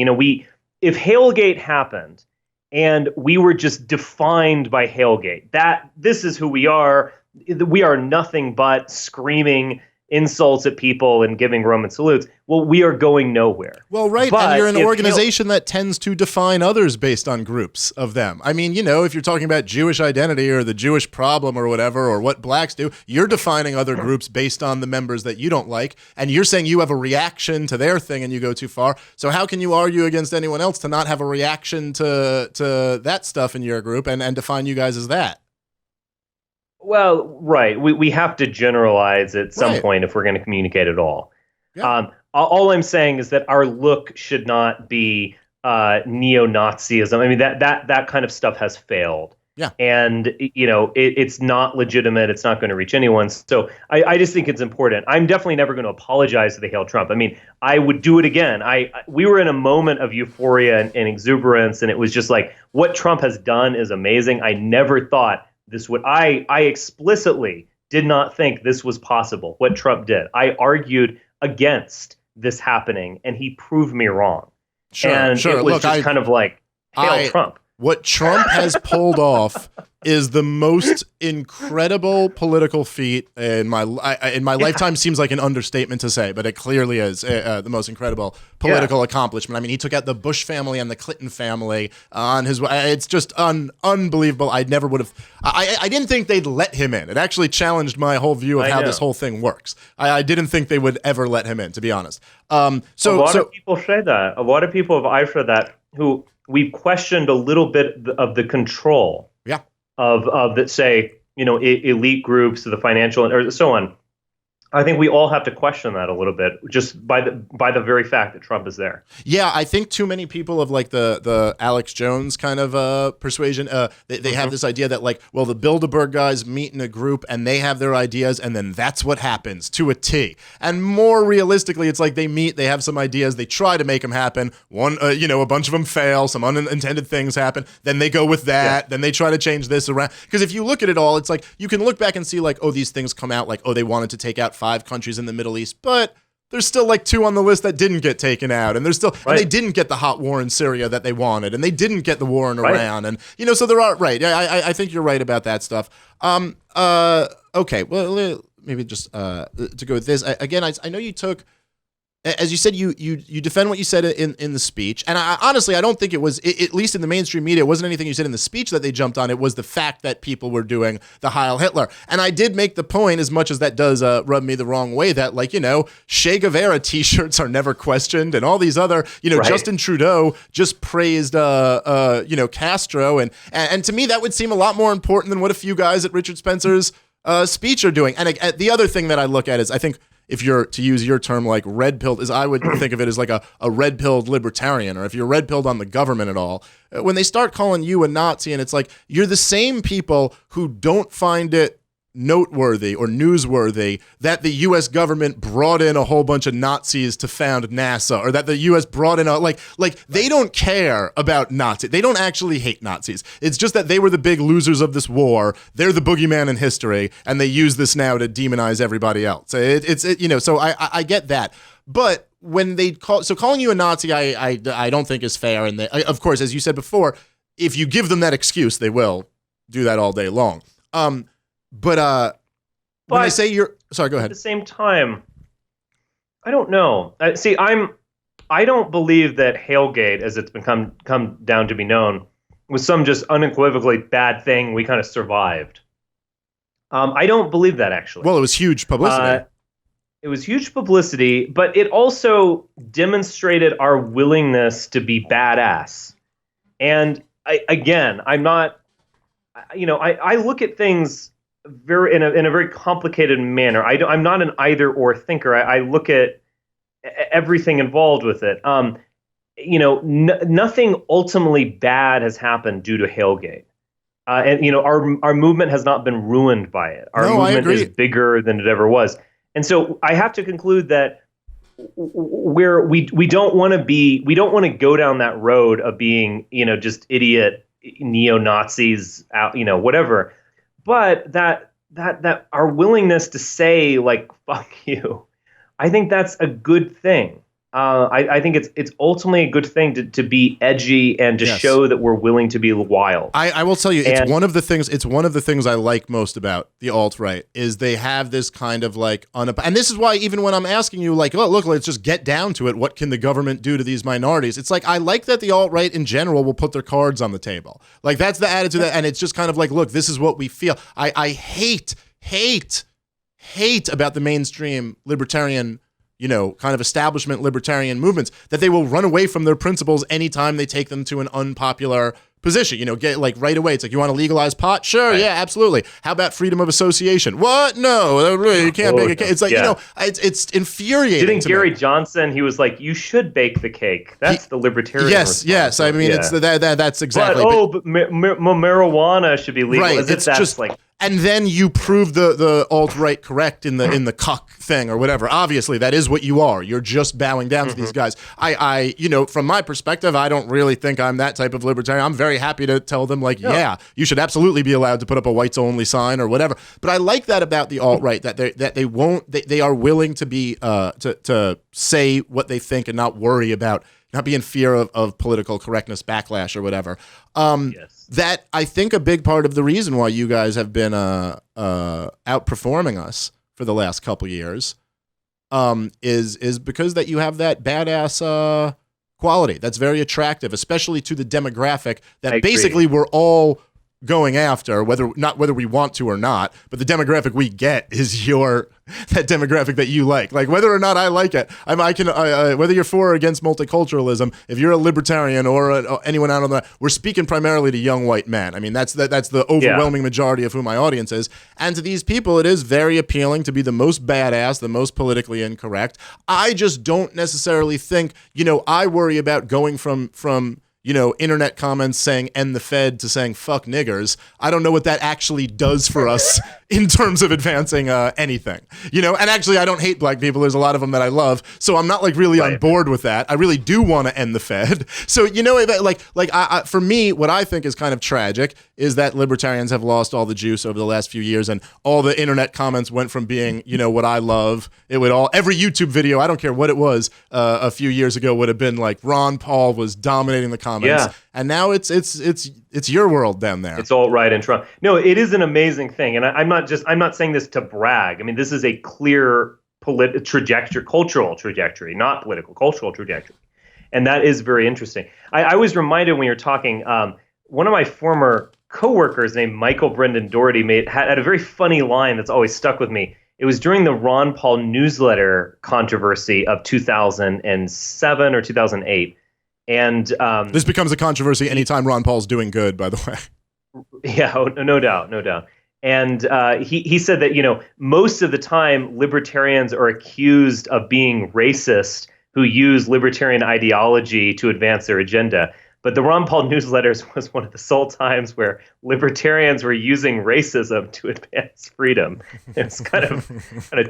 If Hailgate happened and we were just defined by Hailgate, that this is who we are nothing but screaming insults at people and giving Roman salutes, well, we are going nowhere. Well, right, but and you're an organization that tends to define others based on groups of them. I mean, if you're talking about Jewish identity or the Jewish problem or whatever, or what blacks do, you're defining other groups based on the members that you don't like, and you're saying you have a reaction to their thing and you go too far. So how can you argue against anyone else to not have a reaction to that stuff in your group and define you guys as that? Well, right. We have to generalize at some point if we're going to communicate at all. Yeah. All I'm saying is that our look should not be neo-Nazism. I mean, that kind of stuff has failed. Yeah. And, it's not legitimate. It's not going to reach anyone. So I just think it's important. I'm definitely never going to apologize to the Hail Trump. I mean, I would do it again. We were in a moment of euphoria and exuberance, and it was just like, what Trump has done is amazing. I never thought this would. I explicitly did not think this was possible, what Trump did. I argued against this happening, and he proved me wrong. Sure. It was just kind of like, hail Trump. What Trump has pulled off is the most incredible political feat in my lifetime. Seems like an understatement to say, but it clearly is the most incredible political accomplishment. I mean, he took out the Bush family and the Clinton family on his way. It's just unbelievable. I never would have. I didn't think they'd let him in. It actually challenged my whole view of how this whole thing works. I didn't think they would ever let him in, to be honest. A lot of people say that. A lot of people have said that who we've questioned a little bit of the control. Yeah. Of that, say, elite groups, the financial, or so on. I think we all have to question that a little bit, just by the very fact that Trump is there. Yeah, I think too many people of like the Alex Jones kind of persuasion. They have this idea that like, well, the Bilderberg guys meet in a group and they have their ideas, and then that's what happens to a T. And more realistically, it's like they meet, they have some ideas, they try to make them happen. A bunch of them fail, some unintended things happen. Then they go with that. Then they try to change this around. Because if you look at it all, it's like you can look back and see like, oh, these things come out like, oh, they wanted to take out 5 countries in the Middle East, but there's still like 2 on the list that didn't get taken out, and there's still and they didn't get the hot war in Syria that they wanted, and they didn't get the war in Iran, and so there are I think you're right about that stuff. Okay, well, maybe just to go with this again. I know you took. As you said, you defend what you said in the speech, and honestly, I don't think it was, at least in the mainstream media, it wasn't anything you said in the speech that they jumped on. It was the fact that people were doing the Heil Hitler. And I did make the point, as much as that does rub me the wrong way, that Che Guevara T-shirts are never questioned, and all these other, Justin Trudeau just praised, Castro, and to me that would seem a lot more important than what a few guys at Richard Spencer's speech are doing. And the other thing that I look at is, I think, if you're to use your term, like red-pilled, is I would think of it as like a red-pilled libertarian, or if you're red-pilled on the government at all, when they start calling you a Nazi, and it's like, you're the same people who don't find it noteworthy or newsworthy that the U.S. government brought in a whole bunch of Nazis to found NASA, or that the U.S. brought in like they don't care about Nazis. They don't actually hate Nazis. It's just that they were the big losers of this war. They're the boogeyman in history, and they use this now to demonize everybody else. So I get that, but when they calling you a Nazi, I don't think is fair. And of course, as you said before, if you give them that excuse, they will do that all day long. But when I say you're sorry, go ahead. At the same time, I don't know. I don't believe that Hailgate, as it's come down to be known, was some just unequivocally bad thing we kind of survived. I don't believe that, actually. Well, it was huge publicity. It was huge publicity, but it also demonstrated our willingness to be badass. And I'm not, I look at things in a very complicated manner. I'm not an either or thinker. I look at everything involved with it. Nothing ultimately bad has happened due to Hailgate. And our movement has not been ruined by it. Our movement is bigger than it ever was. And so I have to conclude that we don't want to go down that road of being, just idiot neo-Nazis out, whatever. But that our willingness to say, like, fuck you, I think that's a good thing. I think it's ultimately a good thing to be edgy and to show that we're willing to be wild. I will tell you, it's one of the things I like most about the alt-right is they have this kind of like, and this is why even when I'm asking you like, oh, look, let's just get down to it. What can the government do to these minorities? It's like, I like that the alt-right in general will put their cards on the table. Like that's the attitude and it's just kind of like, look, this is what we feel. I hate about the mainstream libertarian kind of establishment libertarian movements that they will run away from their principles anytime they take them to an unpopular position. Get like right away. It's like, you want to legalize pot? Sure. Right. Yeah, absolutely. How about freedom of association? What? No, you can't bake a cake. It's like, it's infuriating. Didn't Gary Johnson, he was like, you should bake the cake. That's the libertarian response. Yes. I mean, it's that's exactly. But marijuana should be legal. Right. It's just like, and then you prove the alt-right correct in the cuck thing or whatever. Obviously, that is what you are. You're just bowing down to these guys. I from my perspective, I don't really think I'm that type of libertarian. I'm very happy to tell them, like, yeah, you should absolutely be allowed to put up a whites-only sign or whatever. But I like that about the alt-right, that they are willing to be to say what they think and not worry about, not be in fear of political correctness, backlash, or whatever. That I think a big part of the reason why you guys have been outperforming us for the last couple years is because that you have that badass quality that's very attractive, especially to the demographic that basically we're all going after, whether we want to or not, but the demographic we get is that demographic that you like whether or not I like it. I can whether you're for or against multiculturalism, if you're a libertarian or anyone out on that, we're speaking primarily to young white men. I mean, that's the overwhelming majority of who my audience is, and to these people, it is very appealing to be the most badass, the most politically incorrect. I just don't necessarily think, I worry about going from internet comments saying "end the Fed" to saying "fuck niggers." I don't know what that actually does for us in terms of advancing anything. And actually, I don't hate black people. There's a lot of them that I love, so I'm not like really on board with that. I really do want to end the Fed. So for me, what I think is kind of tragic is that libertarians have lost all the juice over the last few years, and all the internet comments went from being, what I love. Every YouTube video, I don't care what it was, a few years ago would have been like Ron Paul was dominating the comments. Yeah. And now it's your world down there. It's all right in Trump. No, it is an amazing thing, and I'm not saying this to brag. I mean, this is a clear cultural trajectory, not political, cultural trajectory, and that is very interesting. I was reminded when you're talking. One of my former coworkers named Michael Brendan Doherty had a very funny line that's always stuck with me. It was during the Ron Paul newsletter controversy of 2007 or 2008. And this becomes a controversy anytime Ron Paul's doing good, by the way. Yeah, no doubt. And he said that, most of the time libertarians are accused of being racist who use libertarian ideology to advance their agenda. But the Ron Paul newsletters was one of the sole times where libertarians were using racism to advance freedom. It's kind of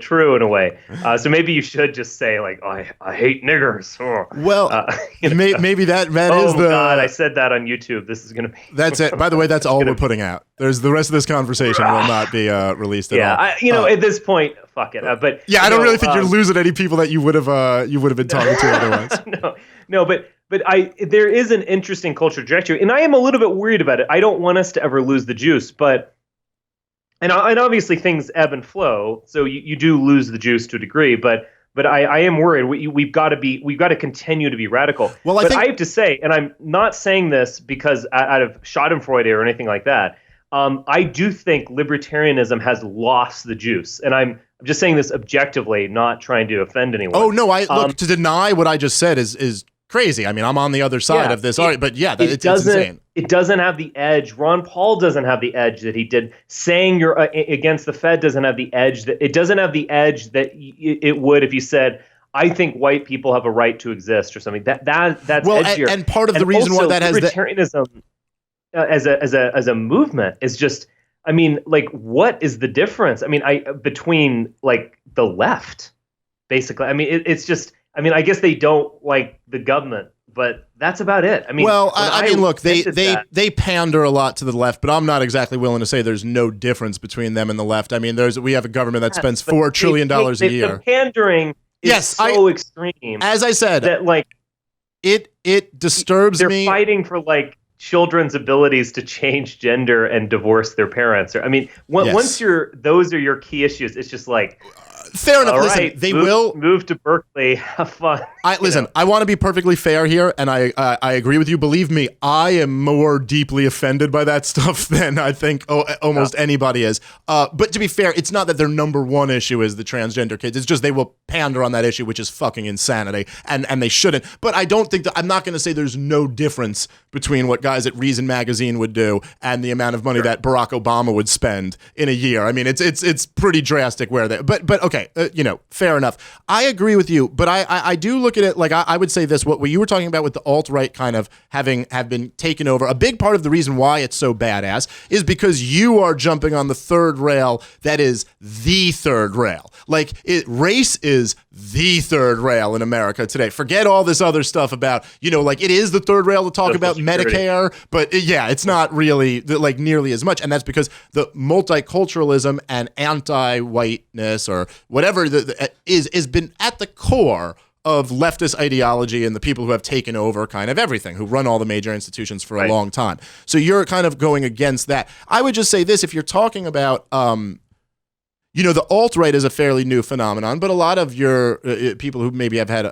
true in a way. So maybe you should just say like, oh, I hate niggers. Oh. Well, maybe that is the. Oh God, I said that on YouTube. This is going to be. That's it. By the way, that's all we're putting out. There's the rest of this converson will not be released at all. Yeah, at this point, fuck it. But yeah, I don't really think you're losing any people that you would have been talking to otherwise. No, but there is an interesting cultural trajectory, and I am a little bit worried about it. I don't want us to ever lose the juice, and obviously things ebb and flow, so you do lose the juice to a degree. But I am worried. We've got to continue to be radical. Well, I have to say, and I'm not saying this because out of Schadenfreude or anything like that. I do think libertarianism has lost the juice, and I'm just saying this objectively, not trying to offend anyone. Oh no, look, to deny what I just said is crazy. I mean, I'm on the other side of this. But yeah, it's insane. It doesn't have the edge. Ron Paul doesn't have the edge that he did. Saying you're against the Fed doesn't have the edge that it would if you said, I think white people have a right to exist or something. That's edgier. And part of the reason why that has libertarianism as a movement is just, I mean, like, what is the difference? I mean, between like the left, basically. I mean, it's just, I mean, I guess they don't like the government, but that's about it. I mean, well, I mean, look, they pander a lot to the left, but I'm not exactly willing to say there's no difference between them and the left. I mean, we have a government that spends $4 trillion a year. The pandering is so extreme. As I said, that like it disturbs me. They're fighting for like children's abilities to change gender and divorce their parents. I mean, once those are your key issues, it's just like, fair enough. Listen, right, they will move to Berkeley, have fun. I want to be perfectly fair here, and I agree with you. Believe me, I am more deeply offended by that stuff than I think almost anybody is. But to be fair, it's not that their number one issue is the transgender kids. It's just they will pander on that issue, which is fucking insanity, and they shouldn't. But I don't think that I'm not going to say there's no difference between what guys at Reason Magazine would do and the amount of money that Barack Obama would spend in a year. I mean, it's pretty drastic where they. But okay. Fair enough. I agree with you, but I do look at it like I would say this, what you were talking about with the alt-right kind of have been taken over. A big part of the reason why it's so badass is because you are jumping on the third rail that is the third rail. Like race is the third rail in America today. Forget all this other stuff about, like it is the third rail to talk about Medicare, but it's not really like nearly as much. And that's because the multiculturalism and anti-whiteness or whatever is been at the core of leftist ideology and the people who have taken over kind of everything, who run all the major institutions for a long time. So you're kind of going against that. I would just say this, if you're talking about the alt-right is a fairly new phenomenon, but a lot of your people who maybe have had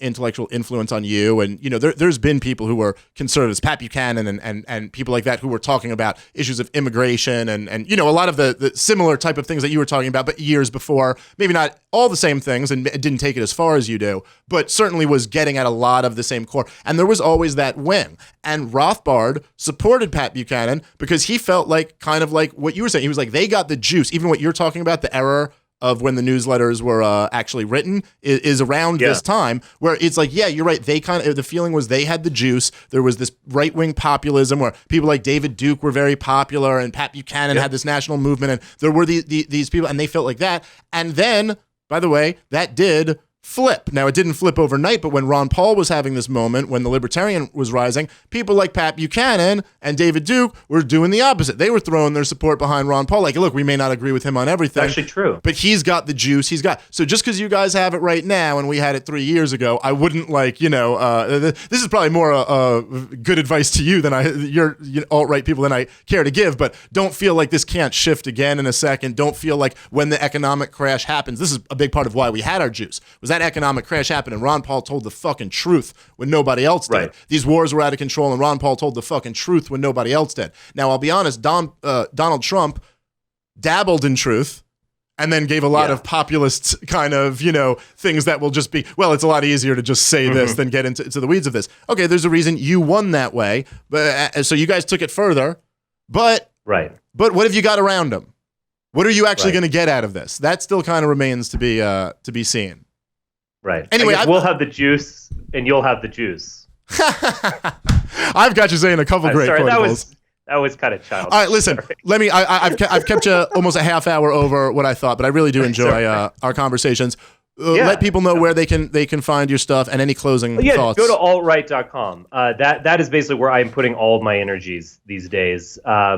intellectual influence on you, and there's been people who were conservatives, Pat Buchanan and people like that, who were talking about issues of immigration and a lot of the similar type of things that you were talking about, but years before, maybe not all the same things, and didn't take it as far as you do, but certainly was getting at a lot of the same core. And there was always that wing. And Rothbard supported Pat Buchanan because he felt like kind of like what you were saying. He was like, they got the juice. Even what you're talking about, the error of when the newsletters were actually written is around this time, where it's like, yeah, you're right. They the feeling was they had the juice. There was this right-wing populism where people like David Duke were very popular, and Pat Buchanan had this national movement, and there were these people, and they felt like that. And then, by the way, that did flip. Now, it didn't flip overnight, but when Ron Paul was having this moment, when the Libertarian was rising, people like Pat Buchanan and David Duke were doing the opposite. They were throwing their support behind Ron Paul. Like, look, we may not agree with him on everything. It's actually true. But he's got the juice. So just because you guys have it right now and we had it 3 years ago, I wouldn't this is probably more good advice to you than you're alt-right people than I care to give, but don't feel like this can't shift again in a second. Don't feel like when the economic crash happens, this is a big part of why we had our juice, was that economic crash happened and Ron Paul told the fucking truth when nobody else did. Right. These wars were out of control and Ron Paul told the fucking truth when nobody else did. Now, I'll be honest, Donald Trump dabbled in truth and then gave a lot of populist kind of, things that will just be, well, it's a lot easier to just say this than get into the weeds of this. Okay, there's a reason you won that way, but so you guys took it further, but what have you got around him? What are you actually going to get out of this? That still kind of remains to be seen. Right. Anyway, we'll have the juice, and you'll have the juice. I've got you saying a couple great quotables. That was kind of childish. All right, listen. I've kept you almost a half hour over what I thought, but I really do enjoy our conversations. Let people know where they can find your stuff and any closing thoughts. Go to altright.com. That is basically where I'm putting all of my energies these days.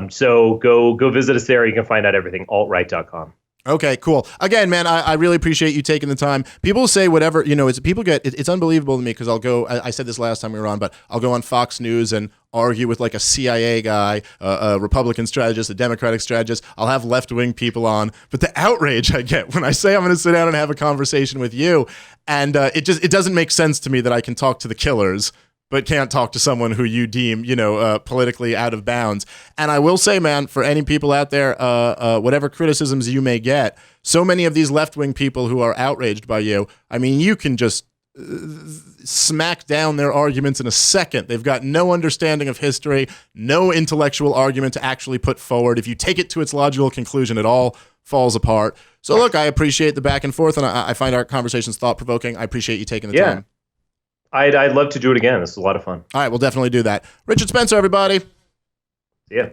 So go visit us there. You can find out everything. altright.com. Okay, cool. Again, man, I really appreciate you taking the time. People say whatever, it's unbelievable to me because I'll go, I said this last time we were on, but I'll go on Fox News and argue with like a CIA guy, a Republican strategist, a Democratic strategist. I'll have left-wing people on, but the outrage I get when I say I'm going to sit down and have a conversation with you, and it doesn't make sense to me that I can talk to the killers but can't talk to someone who you deem, politically out of bounds. And I will say, man, for any people out there, whatever criticisms you may get, so many of these left-wing people who are outraged by you, I mean, you can just smack down their arguments in a second. They've got no understanding of history, no intellectual argument to actually put forward. If you take it to its logical conclusion, it all falls apart. So look, I appreciate the back and forth, and I find our conversations thought-provoking. I appreciate you taking the time. I'd love to do it again. This was a lot of fun. All right, we'll definitely do that. Richard Spencer, everybody. See ya.